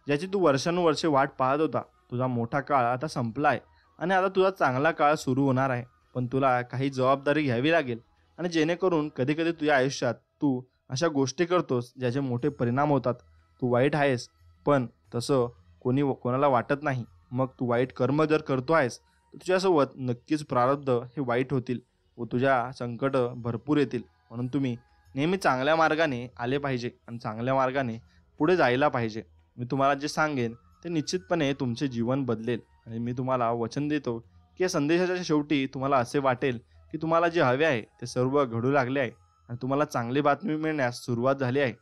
ज्याची तू वर्षानुवर्षे वाट पाहत होता. तुझा मोठा काळ आता संपला आहे आणि आता तुझा चांगला काळ सुरू होणार आहे. पण तुला काही जबाबदारी घ्यावी लागेल आणि जेणेकरून कधीकधी तुझ्या आयुष्यात तू अशा गोष्टी करतोस ज्याचे मोठे परिणाम होतात. तू वाईट आहेस पण तसं कोणाला वाटत नाही. मग तू वाईट कर्म जर करतो आहेस तर तुझ्यासोबत नक्कीच प्रारब्ध हे वाईट होतील व तुझ्या संकट भरपूर येतील. म्हणून तुम्ही नेहमी चांगल्या मार्गाने आले पाहिजे आणि चांगल्या मार्गाने पुढे जायला पाहिजे. मी तुम्हाला जे सांगेन ते निश्चितपणे तुमचे जीवन बदलेल आणि मी तुम्हाला वचन देतो की या संदेशाच्या शेवटी तुम्हाला असे वाटेल की तुम्हाला जे हवे आहे ते सर्व घडू लागले आहे आणि तुम्हाला चांगली बातमी मिळण्यास सुरुवात झाली आहे.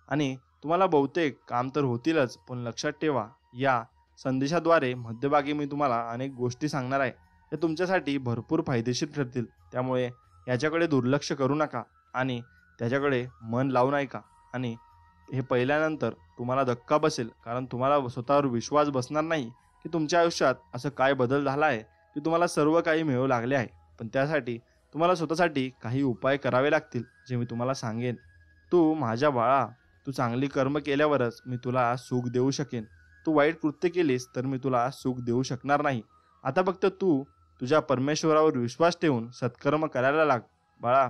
आणि तुम्हाला बहुतेक काम तर होतीलच, पण लक्षात ठेवा या संदेशाद्वारे मध्यभागी मी तुम्हाला अनेक गोष्टी सांगणार आहे त्या तुमच्यासाठी भरपूर फायदेशीर ठरतील. त्यामुळे याच्याकडे दुर्लक्ष करू नका आणि त्याच्याकडे मन लावू नका. आणि हे पाहिल्यानंतर तुम्हाला धक्का बसेल, कारण तुम्हाला स्वतःवर विश्वास बसणार नाही की तुमच्या आयुष्यात असं काय बदल झाला आहे की तुम्हाला सर्व काही मिळू लागले आहे. पण त्यासाठी तुम्हाला स्वतःसाठी काही उपाय करावे लागतील जे मी तुम्हाला सांगेन. तू माझ्या बाळा, तू चांगली कर्म केल्यावरच मी तुला सुख देऊ शकेन. तू वाईट कृत्य केलीस तर मी तुला सुख देऊ शकणार नाही. आता फक्त तू तुझ्या परमेश्वरावर विश्वास ठेवून सत्कर्म करायला लाग. बाळा,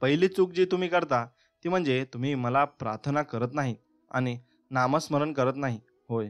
पहिली चूक जी तुम्ही करता ती म्हणजे तुम्ही मला प्रार्थना करत नाही आणि नामस्मरण करत नाही. होय,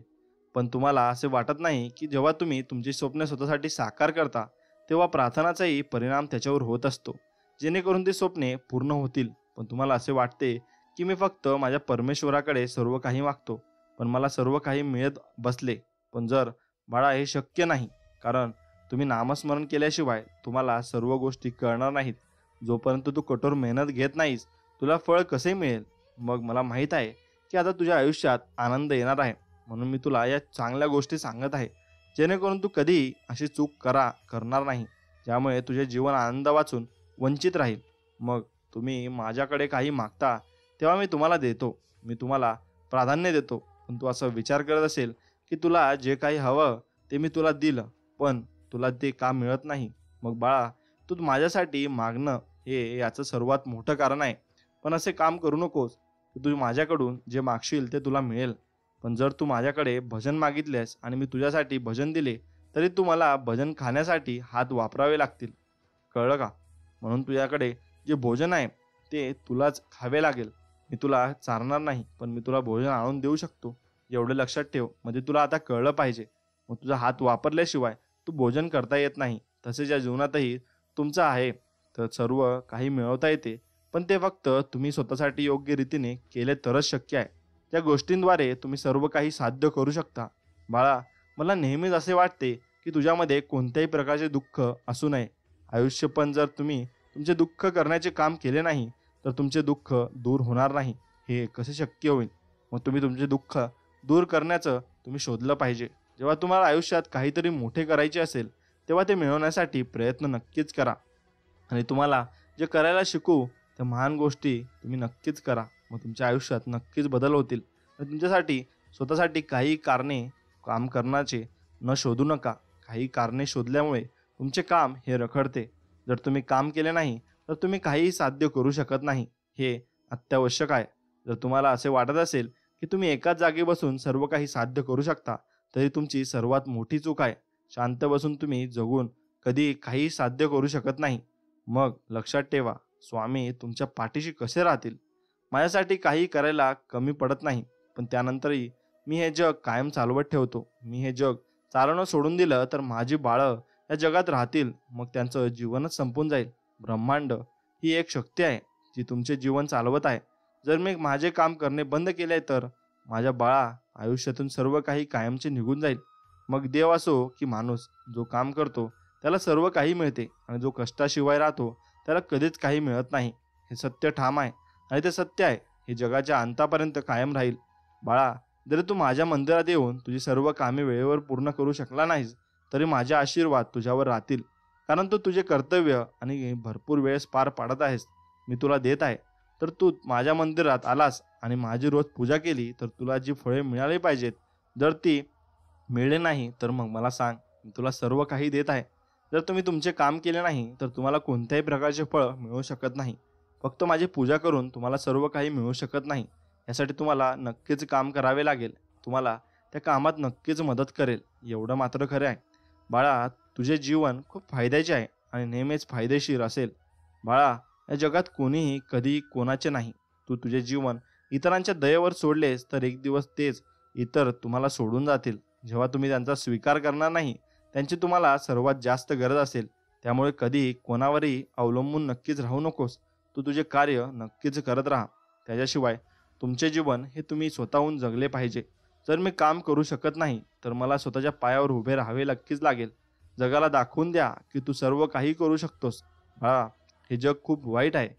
पण तुम्हाला असे वाटत नाही की जेव्हा तुम्ही तुमची स्वप्ने स्वतःसाठी साकार करता तेव्हा प्रार्थनाचाही परिणाम त्याच्यावर होत असतो, जेणेकरून ती स्वप्ने पूर्ण होतील. पण तुम्हाला असे वाटते की मी फक्त माझ्या परमेश्वराकडे सर्व काही मागतो पण मला सर्व काही मिळत बसले. पण जर बाळा, हे शक्य नाही, कारण तुम्ही नामस्मरण केल्याशिवाय तुम्हाला सर्व गोष्टी कळणार नाहीत. जोपर्यंत तू कठोर मेहनत घेत नाहीस तुला फळ कसे मिळेल. मग मला माहीत आहे की आता तुझ्या आयुष्यात आनंद येणार आहे, म्हणून मी तुला या चांगल्या गोष्टी सांगत आहे जेणेकरून तू कधी अशी चूक करणार नाही ज्यामुळे तुझे जीवन आनंद वाचून वंचित राहील. मग तुम्ही माझ्याकडे काही मागता तेव्हा मी तुम्हाला देतो, मी तुम्हाला प्राधान्य देतो. पण तू असा विचार करत असेल की तुला जे काही हवं ते मी तुला दिलं पण तुला ते का मिळत नाही. मग बाळा, तू माझ्यासाठी मागणं हे याचं सर्वात मोठं कारण आहे. पण असे काम करू नकोस की तू माझ्याकडून जे मागशील ते तुला मिळेल. पण जर तू माझ्याकडे भजन मागितलेस आणि मी तुझ्यासाठी भजन दिले तरी तू मला भजन खाण्यासाठी हात वापरावे लागतील, कळलं का? म्हणून तुझ्याकडे जे भोजन आहे ते तुलाच खावे लागेल. मी तुला चारणार नाही पण मी तुला भोजन आणून देऊ शकतो, एवढे लक्षात ठेव. म्हणजे तुला आता कळलं पाहिजे. मग तुझा हात वापरल्याशिवाय तू भोजन करता येत नाही. तसेच या जीवनातही तुमचं आहे. तर सर्व काही मिळवता येते, पण ते फक्त तुम्ही स्वतःसाठी योग्य रीतीने केले तरच शक्य आहे. त्या गोष्टींद्वारे तुम्ही सर्व काही साध्य करू शकता. बाळा, मला नेहमीच असे वाटते की तुझ्यामध्ये कोणत्याही प्रकारचे दुःख असू नये. आयुष्य पण जर तुम्ही तुमचे दुःख करण्याचे काम केले नाही, तर तुमचे दुःख दूर होणार नाही. हे कसे शक्य होईल? मग तुम्ही तुमचे दुःख दूर करण्याचं तुम्ही शोधलं पाहिजे. जेव्हा तुम्हाला आयुष्यात काहीतरी मोठे करायचे असेल, तेव्हा ते मिळवण्यासाठी प्रयत्न नक्कीच करा. आणि तुम्हाला जे करायला शिकू त्या महान गोष्टी तुम्ही नक्कीच करा. मग तुमच्या आयुष्यात नक्कीच बदल होतील. आणि तुमच्यासाठी स्वतःसाठी काही कारणे काम करण्याचे न शोधू नका. काही कारणे शोधल्यामुळे तुमचे काम हे रखडते. जर तुम्ही काम केले नाही, तर तुम्ही काहीही साध्य करू शकत नाही. हे अत्यावश्यक आहे. जर तुम्हाला असे वाटत असेल की तुम्ही एकाच जागी बसून सर्व काही साध्य करू शकता, तरी तुमची सर्वात मोठी चूक आहे. शांत बसून तुम्ही जगून कधी काही साध्य करू शकत नाही. मग लक्षात ठेवा, स्वामी तुमच्या पाठीशी कसे राहतील? माझ्यासाठी काही करायला कमी पडत नाही, पण त्यानंतरही मी हे जग कायम चालवत ठेवतो. मी हे जग चालवणं सोडून दिलं तर माझी बाळं या जगात राहतील. मग त्यांचं जीवनच संपून जाईल. ब्रह्मांड ही एक शक्ती आहे जी तुमचे जीवन चालवत आहे. जर मी माझे काम करणे बंद केले, तर माझ्या बाळा आयुष्यातून सर्व काही कायमचे निघून जाईल. मग देव असो की माणूस, जो काम करतो त्याला सर्व काही मिळते, आणि जो कष्टाशिवाय राहतो त्याला कधीच काही मिळत नाही. हे सत्य ठाम आहे, आणि ते सत्य आहे हे जगाच्या अंतापर्यंत कायम राहील. बाळा, जरी तू माझ्या मंदिरात येऊन तुझी सर्व कामे वेळेवर पूर्ण करू शकला नाहीस, तरी माझे आशीर्वाद तुझ्यावर राहतील. कारण तू तुझे कर्तव्य आणि भरपूर वेळेस पार पाडत आहेस. मी तुला देत आहे. तर तू माझ्या मंदिरात आलास आणि माझी रोज पूजा केली, तर तुला जी फळे मिळाली पाहिजेत, जर ती मिळले नाही, तर मग मला सांग. मी तुला सर्व काही देत आहे. जर तुम्ही तुमचे काम केले नाही, तर तुम्हाला कोणत्याही प्रकारचे फळ मिळू शकत नाही. फक्त माझी पूजा करून तुम्हाला सर्व काही मिळू शकत नाही. यासाठी तुम्हाला नक्कीच काम करावे लागेल. तुम्हाला त्या कामात नक्कीच मदत करेल, एवढं मात्र खरं आहे. बाळा, तुझे जीवन खूप फायद्याचे आहे आणि नेहमीच फायदेशीर असेल. बाळा, या जगात कोणीही कधी कोणाचे नाही. तू तुझे जीवन इतरांच्या दयेवर सोडलेस, तर एक दिवस तेच इतर तुम्हाला सोडून जातील. जेव्हा तुम्ही त्यांचा स्वीकार करणार नाही, त्यांची तुम्हाला सर्वात जास्त गरज असेल. त्यामुळे कधी कोणावरही अवलंबून नक्कीच राहू नकोस. तू तुझे कार्य नक्कीच करत राहा. त्याच्याशिवाय तुमचे जीवन हे तुम्ही स्वतःहून जगले पाहिजे. जर मी काम करू शकत नाही, तर मला स्वतःच्या पायावर उभे राहावे नक्कीच लागेल. जगाला दाखवून द्या की तू सर्व काही करू शकतोस. बाळा, हे जग खूप वाईट आहे.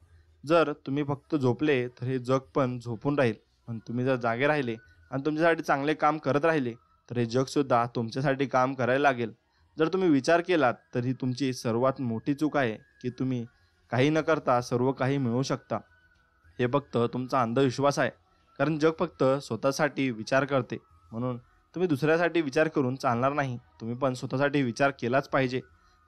जर तुम्ही फक्त झोपले, तर हे जग पण झोपून राहील. पण तुम्ही जर जागे राहिले आणि तुमच्यासाठी चांगले काम करत राहिले, तर हे जगसुद्धा तुमच्यासाठी काम करायला लागेल. जर तुम्ही विचार केलात, तर ही तुमची सर्वात मोठी चूक आहे की तुम्ही काही न करता सर्व काही मिळवू शकता. हे फक्त तुमचा अंधविश्वास आहे. कारण जग फक्त स्वतःसाठी विचार करते. म्हणून तुम्ही दुसऱ्यासाठी विचार करून चालणार नाही. तुम्ही पण स्वतःसाठी विचार केलाच पाहिजे.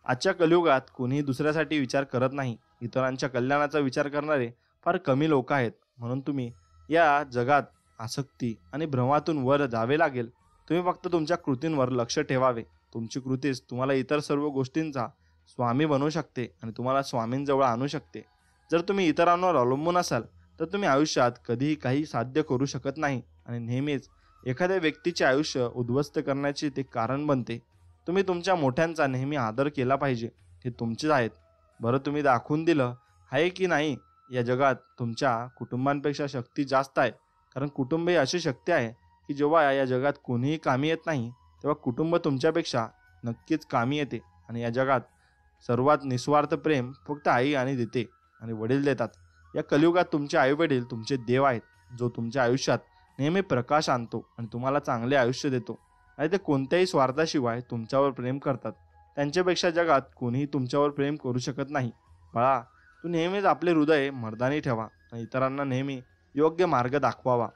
आजच्या कलियुगात कोणीही दुसऱ्यासाठी विचार करत नाही. इतरांच्या कल्याणाचा विचार करणारे फार कमी लोक आहेत. म्हणून तुम्ही या जगात आसक्ती आणि भ्रमातून वर जावे लागेल. तुम्ही फक्त तुमच्या कृतींवर लक्ष ठेवावे. तुमची कृतीच तुम्हाला इतर सर्व गोष्टींचा स्वामी बनवू शकते आणि तुम्हाला स्वामींजवळ आणू शकते. जर तुम्ही इतरांवर अवलंबून असाल, तर तुम्ही आयुष्यात कधीही काही साध्य करू शकत नाही, आणि नेहमीच एखाद्या व्यक्तीचे आयुष्य उद्ध्वस्त करण्याचे ते कारण बनते. तुम्ही तुमच्या मोठ्यांचा नेहमी आदर केला पाहिजे. ते तुमचेच आहेत. बरं, तुम्ही दाखवून दिलं आहे की नाही, या जगात तुमच्या कुटुंबांपेक्षा शक्ती जास्त आहे. कारण कुटुंब ही अशी शक्ती आहे की जेव्हा या जगात कोणीही कामी येत नाही, तेव्हा कुटुंब तुमच्यापेक्षा नक्कीच कामी येते. आणि या जगात सर्वात निस्वार्थ प्रेम फक्त आई आणि देते आणि वडील देतात. या कलियुगात तुमचे आई वडील तुमचे देव आहेत, जो तुमच्या आयुष्यात नेहमी प्रकाश आणतो आणि तुम्हाला चांगले आयुष्य देतो. आणि ते कोणत्याही स्वार्थाशिवाय तुमच्यावर प्रेम करतात. त्यांच्यापेक्षा जगात कोणीही तुमच्यावर प्रेम करू शकत नाही. बाळा, तू नेहमीच आपले हृदय मर्दानी ठेवा आणि इतरांना नेहमी योग्य मार्ग दाखवावा.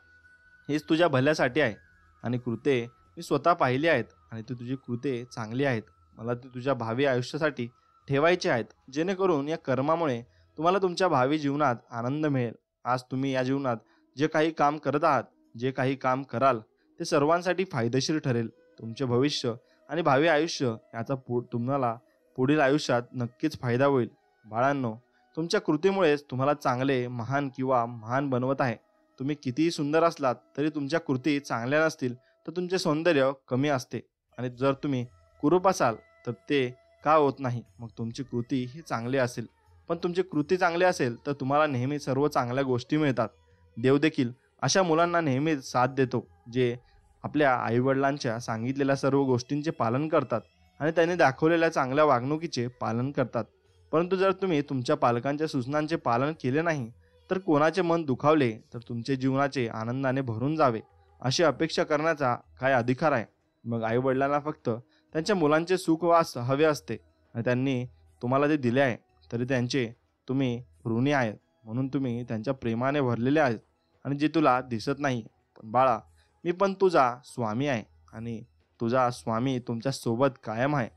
हेच तुझ्या भल्यासाठी आहे. आणि कृते मी स्वतः पाहिली आहेत, आणि ती तुझी कृते चांगली आहेत. मला ती तुझ्या भावी आयुष्यासाठी ठेवायचे आहेत, जेणेकरून या कर्मामुळे तुम्हाला तुमच्या भावी जीवनात आनंद मिळेल. आज तुम्ही या जीवनात जे काही काम करत आहात, जे काही काम कराल, ते सर्वांसाठी फायदेशीर ठरेल. तुमचे भविष्य आणि भावी आयुष्य याचा तुम्हाला पुढील आयुष्यात नक्कीच फायदा होईल. बाळांनो, तुमच्या कृतीमुळेच तुम्हाला चांगले, महान किंवा महान बनवत आहे. तुम्ही कितीही सुंदर असलात तरी तुमच्या कृती चांगल्या नसतील, तर तुमचे सौंदर्य कमी असते. आणि जर तुम्ही कुरूप असाल, तर ते का होत नाही? मग तुमची कृती ही चांगली असेल, पण तुमची कृती चांगली असेल तर तुम्हाला नेहमी सर्व चांगल्या गोष्टी मिळतात. देव देखील अशा मुलांना नेहमीच साथ देतो, जे आपल्या आईवडिलांच्या सांगितलेल्या सर्व गोष्टींचे पालन करतात आणि त्यांनी दाखवलेल्या चांगल्या वागणुकीचे पालन करतात. परंतु जर तुम्ही तुमच्या पालकांच्या सूचनांचे पालन केले नाही, तर कोणाचे मन दुखावले तर तुमचे जीवनाचे आनंदाने भरून जावे अशी अपेक्षा करण्याचा काय अधिकार आहे? मग आईवडिलांना फक्त त्यांच्या मुलांचे सुख हवे असते आणि त्यांनी तुम्हाला ते दिले आहे, तरी त्यांचे तुम्ही ऋणी आहेत. म्हणून तुम्ही त्यांच्या प्रेमाने भरलेले आहेत आणि जे तुला दिसत नाही. पण बाळा, मी पण तुझा स्वामी आहे आणि तुझा स्वामी तुमच्या सोबत कायम आहे.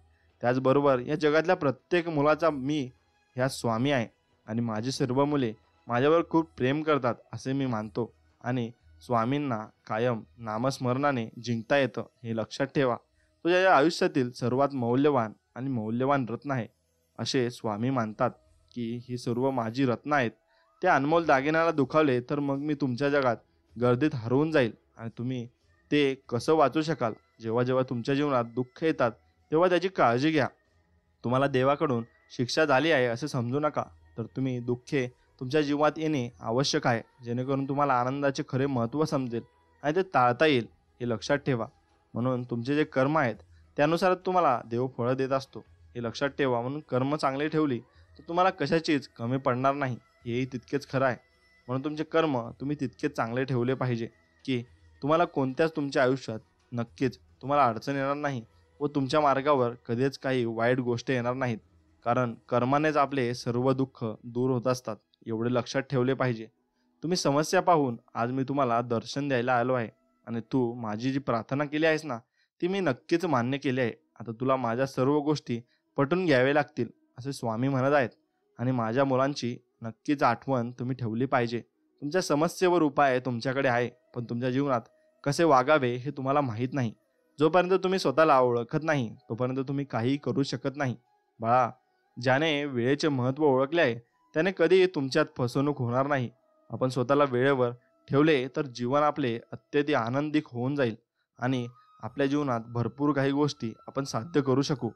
त्याचबरोबर या जगातल्या प्रत्येक मुलाचा मी ह्या स्वामी आहे आणि माझी सर्व मुले माझ्यावर खूप प्रेम करतात असे मी मानतो आणि स्वामींना कायम नामस्मरणाने जिंकता येतं हे लक्षात ठेवा. तुझ्या या आयुष्यातील सर्वात मौल्यवान रत्न आहे. असे स्वामी मानतात की ही सर्व माझी रत्न आहेत. त्या अनमोल दागिन्याला दुखावले तर मग मी तुमच्या जगात गर्दीत हरवून जाईल आणि तुम्ही ते कसं वाचू शकाल? जेव्हा जेव्हा तुमच्या जीवनात दुःख येतात तेव्हा त्याची काळजी घ्या. तुम्हाला देवाकडून शिक्षा झाली आहे असे समजू नका, तर तुम्ही दुःखे तुमच्या जीवात येणे आवश्यक आहे, जेणेकरून तुम्हाला आनंदाचे खरे महत्त्व समजेल आणि ते टाळता येईल हे लक्षात ठेवा. म्हणून तुमचे जे कर्म आहेत त्यानुसार तुम्हाला देव फळं देत असतो हे लक्षात ठेवा. म्हणून कर्म चांगली ठेवली तर तुम्हाला कशाचीच कमी पडणार नाही, हेही तितकेच खरं आहे. म्हणून तुमचे कर्म तुम्ही तितकेच चांगले ठेवले पाहिजे की तुम्हाला कोणत्याच तुमच्या आयुष्यात नक्कीच तुम्हाला अडचण येणार नाही व तुमच्या मार्गावर कधीच काही वाईट गोष्टी येणार नाहीत. कारण कर्मानेच आपले सर्व दुःख दूर होत असतात, एवढे लक्षात ठेवले पाहिजे. तुम्ही समस्या पाहून आज मी तुम्हाला दर्शन द्यायला आलो आहे आणि तू माझी जी प्रार्थना केली आहेस ना, ती मी नक्कीच मान्य केली आहे. आता तुला माझ्या सर्व गोष्टी पटून घ्यावे लागतील असे स्वामी म्हणत आहेत आणि माझ्या मुलांची नक्कीच आठवण तुम्ही ठेवली पाहिजे. तुमच्या समस्येवर उपाय तुमच्याकडे आहे, पण तुमच्या जीवनात कसे वागावे हे तुम्हाला माहीत नाही. जोपर्यंत तुम्ही स्वतःला ओळखत नाही तोपर्यंत तुम्ही काही करू शकत नाही. बाळा, ज्याने वेळेचे महत्त्व ओळखले आहे त्याने कधी तुमच्यात फसवणूक होणार नाही. आपण स्वतःला वेळेवर ठेवले तर जीवन आपले अत्यंत आनंदिक होऊन जाईल आणि आपल्या जीवनात भरपूर काही गोष्टी आपण साध्य करू शकू.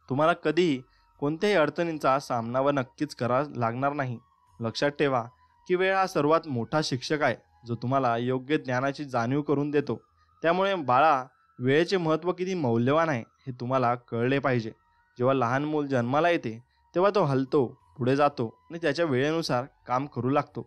तुम्हाला कधीही कोणत्याही अडचणींचा सामना नक्कीच करावा लागणार नाही. लक्षात ठेवा की वेळ हा सर्वात मोठा शिक्षक आहे, जो तुम्हाला योग्य ज्ञानाची जाणीव करून देतो. त्यामुळे बाळा, वेळेचे महत्त्व किती मौल्यवान आहे हे तुम्हाला कळले पाहिजे. जेव्हा लहान मूल जन्माला येते तेव्हा तो हलतो, पुढे जातो आणि त्याच्या वेळेनुसार काम करू लागतो.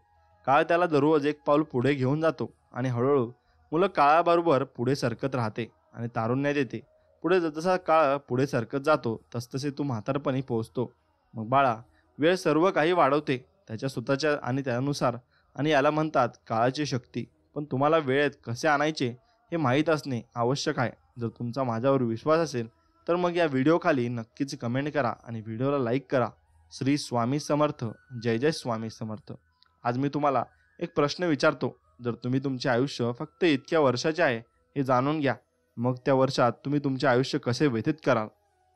काळ त्याला दररोज एक पाऊल पुढे घेऊन जातो आणि हळूहळू मुलं काळाबरोबर पुढे सरकत राहते आणि तारुण्यात येते. पुढे जसा काळ पुढे सरकत जातो तसतसे तू म्हातारपणी पोहोचतो. मग बाळा, वेळ सर्व काही वाढवते त्याच्या स्वतःच्या आणि त्यानुसार, आणि याला म्हणतात काळाची शक्ती. पण तुम्हाला वेळेत कसे आणायचे हे माहीत असणे आवश्यक आहे. जर तुमचा माझ्यावर विश्वास असेल तर मग या व्हिडिओ खाली नक्कीच कमेंट करा आणि व्हिडिओला लाईक करा. श्री स्वामी समर्थ. जय जय स्वामी समर्थ. आज मी तुम्हाला एक प्रश्न विचारतो. जर तुम्ही तुमचे आयुष्य फक्त इतक्या वर्षाचे आहे हे जाणून घ्या, मग त्या वर्षात तुम्ही तुमचे आयुष्य कसे व्यतीत कराल?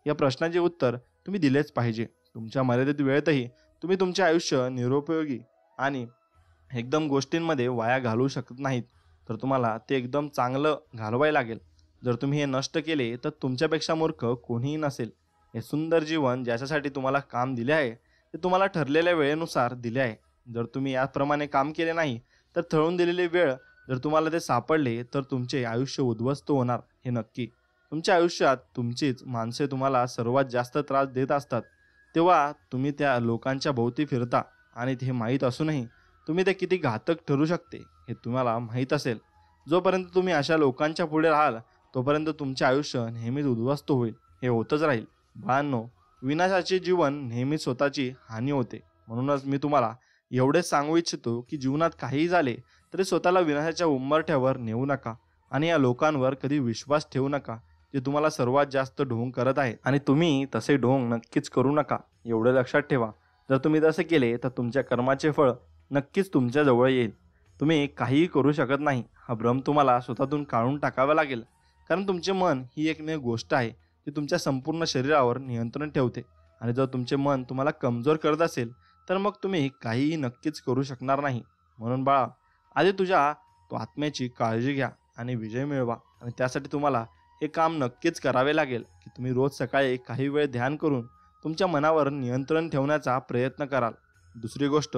या प्रश्नाचे उत्तर तुम्ही दिलेच पाहिजे. तुमच्या मर्यादित वेळेतही तुम्ही तुमचे आयुष्य निरुपयोगी आणि एकदम गोष्टींमध्ये वाया घालवू शकत नाहीत, तर तुम्हाला ते एकदम चांगलं घालवायला लागेल. जर तुम्ही हे नष्ट केले तर तुमच्यापेक्षा मूर्ख कोणीही नसेल. हे सुंदर जीवन ज्याच्यासाठी तुम्हाला काम दिले आहे ते तुम्हाला ठरलेल्या वेळेनुसार दिले आहे. जर तुम्ही याप्रमाणे काम केले नाही तर ठरवून दिलेली वेळ जर तुम्हाला ते सापडले तर तुमचे आयुष्य उद्ध्वस्त होणार हे नक्की. तुमच्या आयुष्यात तुमचीच माणसे तुम्हाला सर्वात जास्त त्रास देत असतात, तेव्हा तुम्ही त्या लोकांच्या भोवती फिरता आणि हे माहीत असूनही तुम्ही ते किती घातक ठरू शकते हे तुम्हाला माहीत असेल. जोपर्यंत तुम्ही अशा लोकांच्या पुढे राहाल तोपर्यंत तुमचे आयुष्य नेहमीच उद्ध्वस्त होईल, हे होतच राहील. बाळांनो, विनाशाचे जीवन नेहमीच स्वतःची हानी होते. म्हणूनच मी तुम्हाला एवढेच सांगू इच्छितो की जीवनात काहीही झाले तरी स्वतःला विनाशाच्या उंबरठ्यावर नेऊ नका आणि या लोकांवर कधी विश्वास ठेवू नका जे तुम्हाला सर्वात जास्त ढोंग करत आहेत, आणि तुम्ही तसे ढोंग नक्कीच करू नका, एवढे लक्षात ठेवा. जर तुम्ही तसे केले तर तुमच्या कर्माचे फळ नक्कीच तुमच्या जवळ येईल. तुम्ही काहीही करू शकत नाही हा भ्रम तुम्हाला स्वतःतून काढून टाकावा लागेल. कारण तुमचे मन ही एकमेव गोष्ट आहे जी तुमच्या संपूर्ण शरीरावर नियंत्रण ठेवते, आणि जर तुमचे मन तुम्हाला कमजोर करत असेल तर मग तुम्ही काहीही नक्कीच करू शकणार नाही. म्हणून बाळा, आधी तुझ्या आत्म्याची काळजी घ्या आणि विजय मिळवा, आणि त्यासाठी तुम्हाला हे काम नक्कीच करावे लागेल की तुम्ही रोज सकाळी काही वेळ ध्यान करून तुमच्या मनावर नियंत्रण ठेवण्याचा प्रयत्न कराल. दुसरी गोष्ट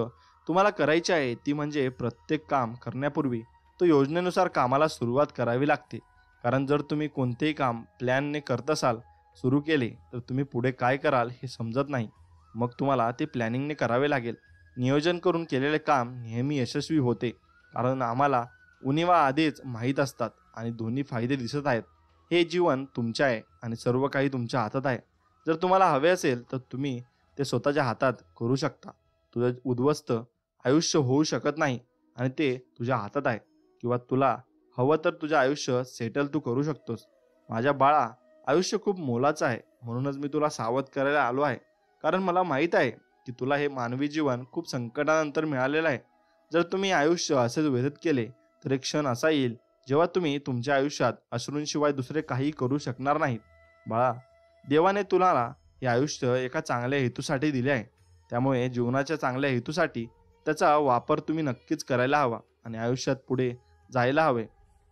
तुम्हाला करायची आहे ती म्हणजे प्रत्येक काम करण्यापूर्वी तो योजनेनुसार कामाला सुरुवात करावी लागते. कारण जर तुम्ही कोणतेही काम प्लॅनने करत असाल सुरू केले तर तुम्ही पुढे काय कराल हे समजत नाही. मग तुम्हाला ते प्लॅनिंगने करावे लागेल. नियोजन करून केलेले काम नेहमी यशस्वी होते, कारण आम्हाला उणिवा आधीच माहीत असतात आणि दोन्ही फायदे दिसत आहेत. हे जीवन तुमचे आहे आणि सर्व काही तुमच्या हातात आहे. जर तुम्हाला हवे असेल तर तुम्ही ते स्वतःच्या हातात करू शकता. तुझं उद्ध्वस्त आयुष्य होऊ शकत नाही आणि ते तुझ्या हातात आहे. किंवा तुला हवं तर तुझं आयुष्य सेटल तू करू शकतोस. माझ्या बाळा, आयुष्य खूप मोलाचं आहे, म्हणूनच मी तुला सावध करायला आलो आहे. कारण मला माहीत आहे की तुला हे मानवी जीवन खूप संकटानंतर मिळालेलं आहे. जर तुम्ही आयुष्य असेच व्यतीत केले तर एक क्षण असा येईल जेव्हा तुम्ही तुमच्या आयुष्यात अश्रूंशिवाय दुसरे काही करू शकणार नाहीत. बाळा, देवाने तुला हे आयुष्य एका चांगल्या हेतूसाठी दिले आहे. त्यामुळे जीवनाच्या चांगल्या हेतूसाठी त्याचा वापर तुम्ही नक्कीच करायला हवा आणि आयुष्यात पुढे जायला हवे.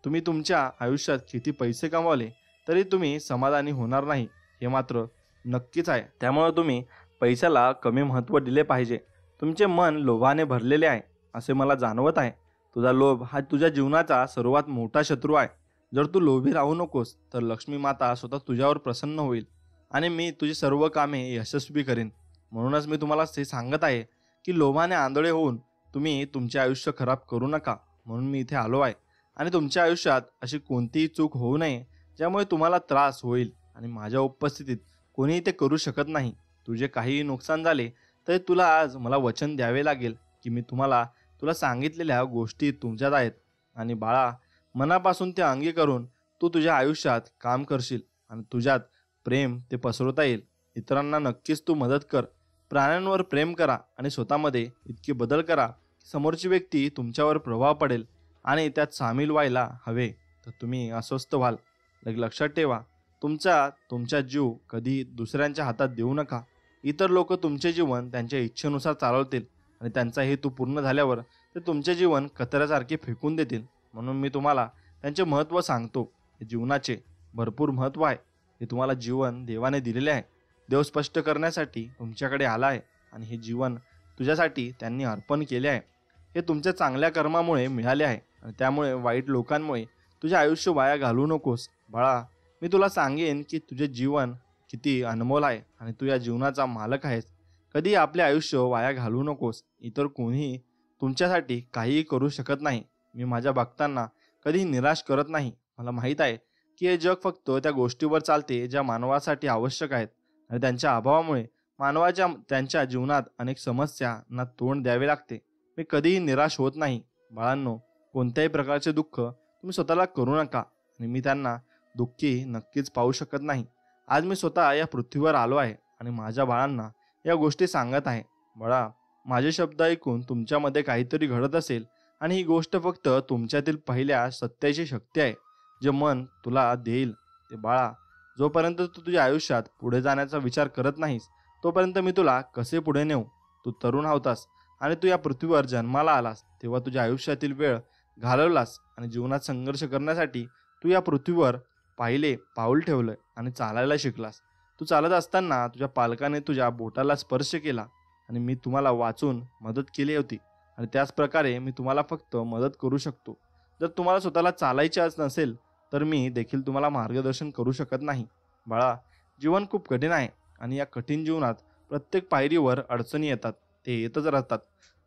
तुम्ही तुमच्या आयुष्यात किती पैसे कमावले तरी तुम्ही समाधानी होणार नाही, हे मात्र नक्कीच आहे. त्यामुळे तुम्ही पैशाला कमी महत्त्व दिले पाहिजे. तुमचे मन लोभाने भरलेले आहे असे मला जाणवत आहे. तुझा लोभ हा तुझ्या जीवनाचा सर्वात मोठा शत्रू आहे. जर तू लोभी राहू नकोस तर लक्ष्मी माता स्वतः तुझ्यावर प्रसन्न होईल आणि मी तुझी सर्व कामे यशस्वी करेन. म्हणूनच मी तुम्हाला हे सांगत आहे की लोभाने आंधळे होऊन तुम्ही तुमचे आयुष्य खराब करू नका. म्हणून मी इथे आलो आहे आणि तुमच्या आयुष्यात अशी कोणतीही चूक होऊ नये ज्यामुळे तुम्हाला त्रास होईल आणि माझ्या उपस्थितीत कोणीही ते करू शकत नाही. तुझे काहीही नुकसान झाले तरी तुला आज मला वचन द्यावे लागेल की मी तुला सांगितलेल्या गोष्टी तुमच्यात आहेत. आणि बाळा, मनापासून ते अंगी करून तू तुझ्या आयुष्यात काम करशील आणि तुझ्यात प्रेम ते पसरवता येईल. इतरांना नक्कीच तू मदत कर. प्राण्यांवर प्रेम करा आणि स्वतःमध्ये इतके बदल करा की समोरची व्यक्ती तुमच्यावर प्रभाव पडेल आणि त्यात सामील व्हायला हवे तर तुम्ही अस्वस्थ व्हाल. लक्षात ठेवा, तुमचा जीव कधी दुसऱ्यांच्या हातात देऊ नका. इतर लोक तुमचे जीवन त्यांच्या इच्छेनुसार चालवतील आणि त्यांचा हेतू पूर्ण झाल्यावर ते तुमचे जीवन कचऱ्यासारखे फेकून देतील. म्हणून मी तुम्हाला त्यांचे महत्त्व सांगतो. हे जीवनाचे भरपूर महत्त्व आहे. हे तुम्हाला जीवन देवाने दिलेले आहे. देव स्पष्ट करण्यासाठी तुमच्याकडे आला आहे आणि हे जीवन तुझ्यासाठी त्यांनी अर्पण केले आहे. हे तुमच्या चांगल्या कर्मामुळे मिळाले आहे आणि त्यामुळे वाईट लोकांमुळे तुझे आयुष्य वाया घालवू नकोस. बाळा, मी तुला सांगेन की तुझे जीवन किती अनमोल आहे आणि तू या जीवनाचा मालक आहेस. कधी आपले आयुष्य वाया घालवू नकोस. इतर कोणीही तुमच्यासाठी काहीही करू शकत नाही. मी माझ्या भक्तांना कधीही निराश करत नाही. मला माहीत आहे की हे जग फक्त त्या गोष्टीवर चालते ज्या मानवासाठी आवश्यक आहेत आणि त्यांच्या अभावामुळे मानवाच्या त्यांच्या जीवनात अनेक समस्यांना तोंड द्यावे लागते. मी कधीही निराश होत नाही. बाळांनो, कोणत्याही प्रकारचे दुःख तुम्ही स्वतःला करू नका आणि मी त्यांना दुःखी नक्कीच पाहू शकत नाही. आज मी स्वतः या पृथ्वीवर आलो आहे आणि माझ्या बाळांना या गोष्टी सांगत आहे. बाळा, माझे शब्द ऐकून तुमच्यामध्ये काहीतरी घडत असेल आणि ही गोष्ट फक्त तुमच्यातील पहिल्या सत्याची शक्ती आहे जे मन तुला देईल. ते बाळा, जोपर्यंत तू तुझ्या आयुष्यात पुढे जाण्याचा विचार करत नाहीस तोपर्यंत मी तुला कसे पुढे नेऊ. तू तरुण होतास आणि तू या पृथ्वीवर जन्माला आलास तेव्हा तुझ्या आयुष्यातील वेळ घालवलास आणि जीवनात संघर्ष करण्यासाठी तू या पृथ्वीवर पाऊल ठेवलंय आणि चालायला शिकलास. तू चालत असताना तुझ्या पालकाने तुझ्या बोटाला स्पर्श केला आणि मी तुम्हाला वाचून मदत केली होती आणि त्याच प्रकारे मी तुम्हाला फक्त मदत करू शकतो. जर तुम्हाला स्वतःला चालायचे नसेल तर मी देखील तुम्हाला मार्गदर्शन करू शकत नाही. बाळा, जीवन खूप कठीण आहे आणि या कठीण जीवनात प्रत्येक पायरीवर अडचणी येतात. ते येतच राहतात.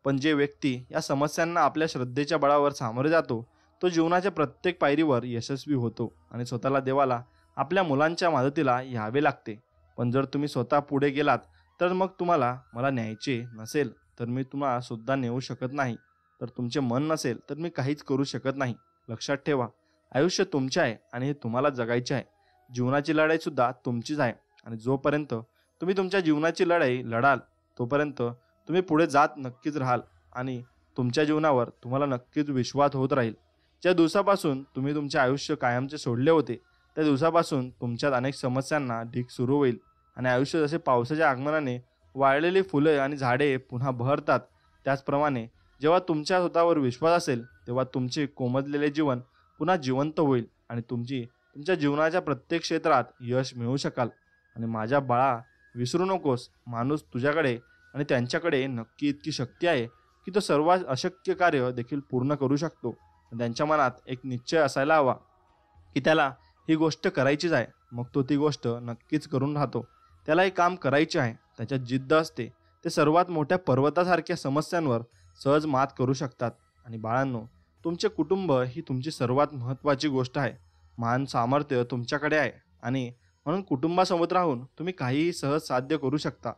पण जे व्यक्ती या समस्यांना आपल्या श्रद्धेच्या बळावर सामोरे जातो तो जीवनाच्या प्रत्येक पायरीवर यशस्वी होतो आणि स्वतःला देवाला आपल्या मुलांच्या मदतीला यावे लागते. पण जर तुम्ही स्वतः पुढे गेलात तर मग तुम्हाला मला न्यायचे नसेल तर मी तुम्हाला सुद्धा नेऊ शकत नाही. तर तुमचे मन नसेल तर मी काहीच करू शकत नाही. लक्षात ठेवा, आयुष्य तुमचे आहे आणि हे तुम्हाला जगायचे आहे. जीवनाची लढाई सुद्धा तुमचीच आहे आणि जोपर्यंत तुम्ही तुमच्या जीवनाची लढाई लढाल तोपर्यंत तुम्ही पुढे जात नक्कीच राहाल आणि तुमच्या जीवनावर तुम्हाला नक्कीच विश्वास होत राहील. ज्या दिवसापासून तुम्ही तुमचे आयुष्य कायमचे सोडले होते त्या दिवसापासून तुमच्यात अनेक समस्यांना ढीक सुरू होईल आणि आयुष्य जसे पावसाच्या आगमनाने वाळलेली फुले आणि झाडे पुन्हा बहरतात त्याचप्रमाणे जेव्हा तुमच्या स्वतःवर विश्वास असेल तेव्हा तुमचे कोमजलेले जीवन पुन्हा जिवंत होईल आणि तुमची तुमच्या जीवनाच्या प्रत्येक क्षेत्रात यश मिळवू शकाल. आणि माझ्या बाळा, विसरू नकोस, माणूस तुझ्याकडे आणि त्यांच्याकडे नक्की इतकी शक्ती आहे की तो सर्व अशक्य कार्य देखील पूर्ण करू शकतो. त्यांच्या मनात एक निश्चय असायला हवा की त्याला ही गोष्ट करायचीच आहे. मग तो ती गोष्ट नक्कीच करून राहतो. त्याला हे काम करायचे आहे, त्याच्यात जिद्द असते. ते सर्वात मोठ्या पर्वतासारख्या समस्यांवर सहज मात करू शकतात. आणि बाळांनो, तुमचे कुटुंब ही तुमची सर्वात महत्त्वाची गोष्ट आहे. महान सामर्थ्य तुमच्याकडे आहे आणि म्हणून कुटुंबासोबत राहून तुम्ही काहीही सहज साध्य करू शकता.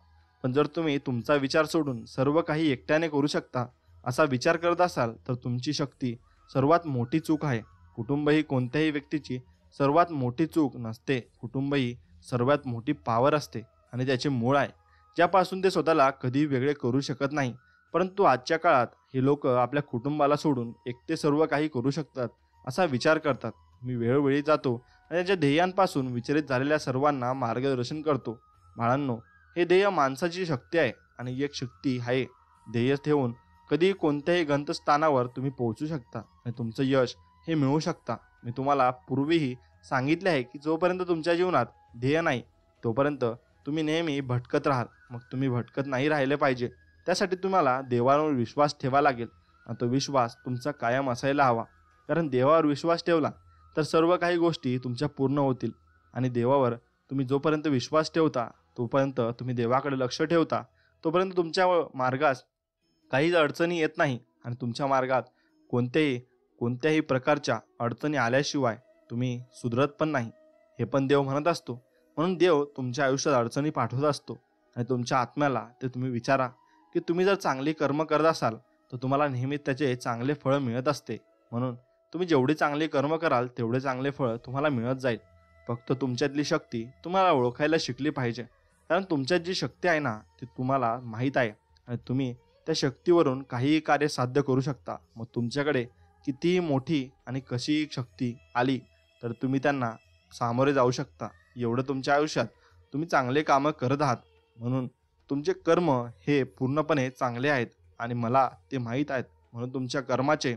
पण जर तुम्ही तुमचा विचार सोडून सर्व काही एकट्याने करू शकता असा विचार करत असाल तर तुमची शक्ती सर्वात मोठी चूक आहे. कुटुंब ही कोणत्याही व्यक्तीची सर्वात मोठी चूक नसते. कुटुंब ही सर्वात मोठी पॉवर असते आणि त्याचे मूळ आहे, ज्यापासून ते स्वतःला कधी वेगळे करू शकत नाही. परंतु आजच्या काळात हे लोक आपल्या कुटुंबाला सोडून एकटे सर्व काही करू शकतात असा विचार करतात. मी वेळोवेळी जातो आणि त्यांच्या ध्येयांपासून विचलित झालेल्या सर्वांना मार्गदर्शन करतो. बाळांनो, हे ध्येय माणसाची शक्ती आहे आणि एक शक्ती आहे. ध्येय ठेवून कधी कोणत्याही गंतस्थानावर तुम्ही पोहोचू शकता आणि तुमचं यश हे मिळवू शकता. मी तुम्हाला पूर्वीही सांगितले आहे की जोपर्यंत तुमच्या जीवनात ध्येय नाही तोपर्यंत तुम्ही नेहमी भटकत राहाल. मग तुम्ही भटकत नाही राहिले पाहिजे, त्यासाठी तुम्हाला देवावर विश्वास ठेवा लागेल. आणि तो विश्वास तुमचा कायम असायला हवा. कारण देवावर विश्वास ठेवला तर सर्व काही गोष्टी तुमच्या पूर्ण होतील. आणि देवावर तुम्ही जोपर्यंत विश्वास ठेवता, तोपर्यंत तुम्ही देवाकडे लक्ष ठेवता, तोपर्यंत तुमच्या मार्गास काहीच अडचणी येत नाही. आणि तुमच्या मार्गात कोणत्याही प्रकारच्या अडचणी आल्याशिवाय तुम्ही सुधरत पण नाही, हे पण देव म्हणत असतो. म्हणून देव तुमच्या आयुष्यात अडचणी पाठवत असतो. आणि तुमच्या आत्म्याला ते तुम्ही विचारा की तुम्ही जर चांगली कर्म करत असाल तर तुम्हाला नेहमी त्याचे चांगले फळ मिळत असते. म्हणून तुम्ही जेवढे चांगले कर्म कराल तेवढे चांगले फळ तुम्हाला मिळत जाईल. फक्त तुमच्यातली शक्ती तुम्हाला ओळखायला शिकली पाहिजे. कारण तुमच्यात जी शक्ती आहे ना ती तुम्हाला माहीत आहे आणि तुम्ही त्या शक्तीवरून काहीही कार्य साध्य करू शकता. मग तुमच्याकडे कितीही मोठी आणि कशीही शक्ती आली तर तुम्ही त्यांना सामोरे जाऊ शकता. एवढं तुमच्या आयुष्यात तुम्ही चांगले कामं करत आहात. म्हणून तुमचे कर्म हे पूर्णपणे चांगले आहेत आणि मला ते माहीत आहेत. म्हणून तुमच्या कर्माचे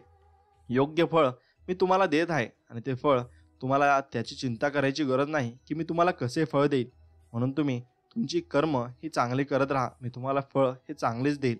योग्य फळ मी तुम्हाला देत आहे आणि ते फळ तुम्हाला त्याची चिंता करायची गरज नाही की मी तुम्हाला कसे फळ देईल. म्हणून तुम्ही तुमची कर्म ही चांगली करत राहा, मी तुम्हाला फळ हे चांगलेच देईल.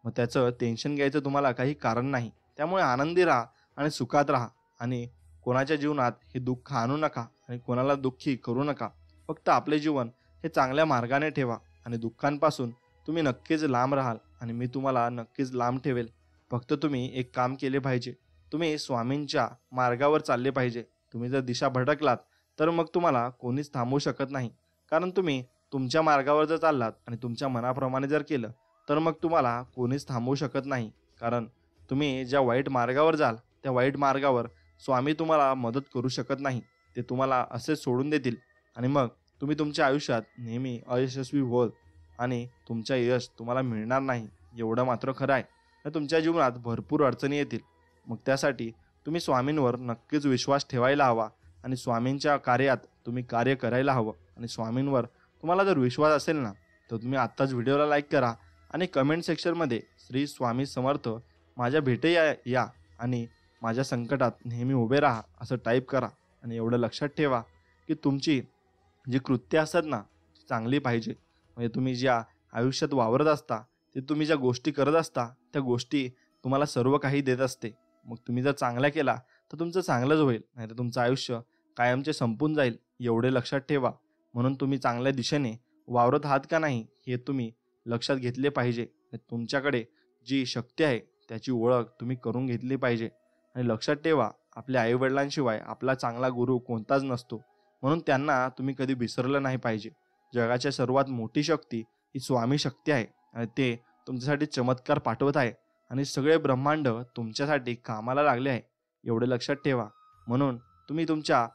मग त्याचं टेन्शन घ्यायचं तुम्हाला काही कारण नाही. त्यामुळे आनंदी राहा आणि सुखात राहा आणि कोणाच्या जीवनात हे दुःख आणू नका आणि कोणाला दुःखी करू नका. फक्त आपले जीवन हे चांगल्या मार्गाने ठेवा आणि दुःखांपासून तुम्ही नक्कीच लांब राहाल आणि मी तुम्हाला नक्कीच लांब ठेवेल. फक्त तुम्ही एक काम केले पाहिजे, तुम्ही स्वामींच्या मार्गावर चालले पाहिजे. तुम्ही जर दिशा भटकलात तर मग तुम्हाला कोणीच थांबवू शकत नाही. कारण तुम्ही तुमच्या मार्गावर जर चाललात आणि तुमच्या मनाप्रमाणे जर केलं तर मग तुम्हाला कोणीच थांबवू शकत नाही. कारण तुम्ही ज्या वाईट मार्गावर जाल त्या वाईट मार्गावर स्वामी तुम्हाला मदत करू शकत नाही. ते तुम्हाला असेच सोडून देतील आणि मग तुम्ही तुमच्या आयुष्यात नेहमी अयशस्वी व्हाल आणि तुमच्या यश तुम्हाला मिळणार नाही. एवढं मात्र खरं आहे. तर तुमच्या जीवनात भरपूर अडचणी येतील. मग त्यासाठी तुम्ही स्वामींवर नक्कीच विश्वास ठेवायला हवा आणि स्वामींच्या कार्यात तुम्ही कार्य करायला हवं. आणि स्वामींवर तुम्हाला जर विश्वास असेल ना तर तुम्ही आत्ताच व्हिडिओला लाईक करा आणि कमेंट सेक्शनमध्ये श्री स्वामी समर्थ माझ्या भेटे या आणि माझ्या संकटात नेहमी उभे राहा असं टाईप करा. आणि एवढं लक्षात ठेवा की तुमची जी कृत्य असतात ना ती चांगली पाहिजे. म्हणजे तुम्ही ज्या आयुष्यात वावरत असता, ते तुम्ही ज्या गोष्टी करत असता त्या गोष्टी तुम्हाला सर्व काही देत असते. मग तुम्ही जर चांगल्या केला तर तुमचं चांगलंच होईल, नाहीतर तुमचं आयुष्य कायमचे संपून जाईल. एवढे लक्षात ठेवा. म्हणून तुम्ही चांगल्या दिशेने वावरत आहात का नाही हे तुम्ही लक्षात घेतले पाहिजे. तुमच्याकडे जी शक्ती आहे त्याची ओळख तुम्ही करून घेतली पाहिजे. आणि लक्षात ठेवा, आपल्या आईवडिलांशिवाय आपला चांगला गुरु कोणताच नसतो. म्हणून त्यांना तुम्ही कधी विसरलं नाही पाहिजे. जगाच्या सर्वात मोठी शक्ती ही स्वामी शक्ती आहे आणि ते तुमच्यासाठी चमत्कार पाठवत आहे आणि सगळे ब्रह्मांड तुमच्यासाठी कामाला लागले आहे. एवढे लक्षात ठेवा. म्हणून तुम्ही तुमच्या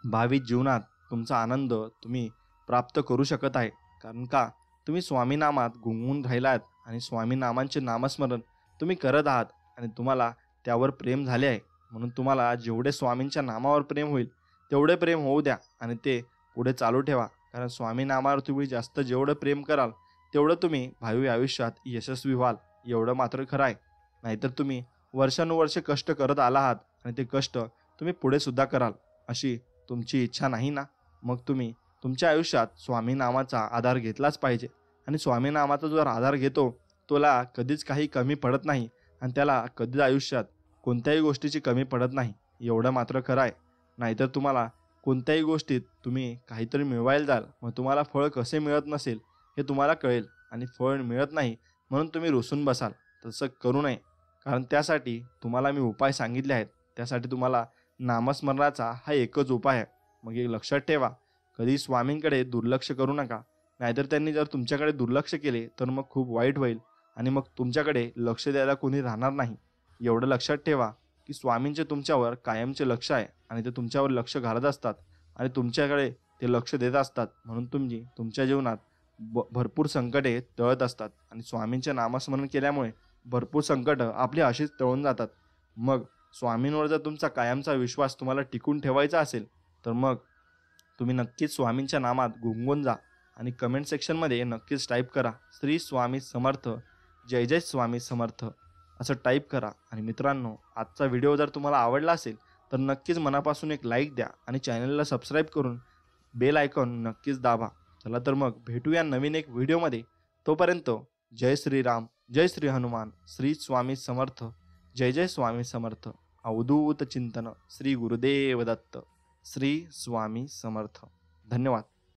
भावी जीवनात तुमचा आनंद तुम्ही प्राप्त करू शकत आहे. कारण का तुम्ही स्वामी नामात गुंगून राहिलात आणि स्वामी नामांचे नामस्मरण तुम्ही करत आहात आणि तुम्हाला त्यावर प्रेम झाले आहे. म्हणून तुम्हाला जेवढे स्वामींच्या नामावर प्रेम होईल तेवढे प्रेम होऊ द्या आणि ते पुढे चालू ठेवा. कारण स्वामी नामावर तुम्ही जास्त जेवढं प्रेम कराल तेवढं तुम्ही भावी आयुष्यात यशस्वी व्हाल. एवढं मात्र खरं आहे. नाहीतर तुम्ही वर्षानुवर्षे कष्ट करत आला आहात आणि ते कष्ट तुम्ही पुढे सुद्धा कराल. अशी तुमची इच्छा नाही ना, मग तुम्ही तुमच्या आयुष्यात स्वामी नामाचा आधार घेतलाच पाहिजे. आणि स्वामी नामाचा जो आधार घेतो त्याला कधीच काही कमी पडत नाही आणि त्याला कधीच आयुष्यात कोणत्याही गोष्टीची कमी पडत नाही. एवढं मात्र खरं आहे. नाहीतर तुम्हाला कोणत्याही गोष्टीत तुम्ही काहीतरी मिळवायला जाल, मग तुम्हाला फळ कसे मिळत नसेल हे तुम्हाला कळेल आणि फळ मिळत नाही म्हणून तुम्ही रुसून बसाल. तसं करू नये, कारण त्यासाठी तुम्हाला मी उपाय सांगितले आहेत. त्यासाठी तुम्हाला नामस्मरणाचा हा एकच उपाय आहे. मग एक लक्षात ठेवा, कधी स्वामींकडे दुर्लक्ष करू नका. नाहीतर त्यांनी जर तुमच्याकडे दुर्लक्ष केले तर मग खूप वाईट होईल आणि मग तुमच्याकडे लक्ष द्यायला कोणी राहणार नाही. एवढं लक्षात ठेवा की स्वामींचे तुमच्यावर कायमचे लक्ष आहे आणि ते तुमच्यावर लक्ष घालत असतात आणि तुमच्याकडे ते लक्ष देत असतात. म्हणून तुम्ही तुमच्या जीवनात भरपूर संकटे टळत असतात आणि स्वामींचे नामस्मरण केल्यामुळे भरपूर संकट आपली अशीच टळून जातात. मग स्वामींवर जर तुमचा कायमचा विश्वास तुम्हाला टिकून ठेवायचा असेल तर मग तुम्ही नक्कीच स्वामींच्या नामात गुंगून जा आणि कमेंट सेक्शनमध्ये नक्कीच टाईप करा, श्री स्वामी समर्थ, जय जय स्वामी समर्थ असं टाईप करा. आणि मित्रांनो, आजचा व्हिडिओ जर तुम्हाला आवडला असेल तर नक्कीच मनापासून एक लाईक द्या आणि चॅनलला सबस्क्राईब करून बेल आयकॉन नक्कीच दाबा. चला तर मग भेटूया नवीन एक व्हिडिओमध्ये. तोपर्यंत जय श्रीराम, जय श्री हनुमान, श्री स्वामी समर्थ, जय जय स्वामी समर्थ. अवधूत चिंतन, श्री गुरुदेव दत्त, श्री स्वामी समर्थ. धन्यवाद.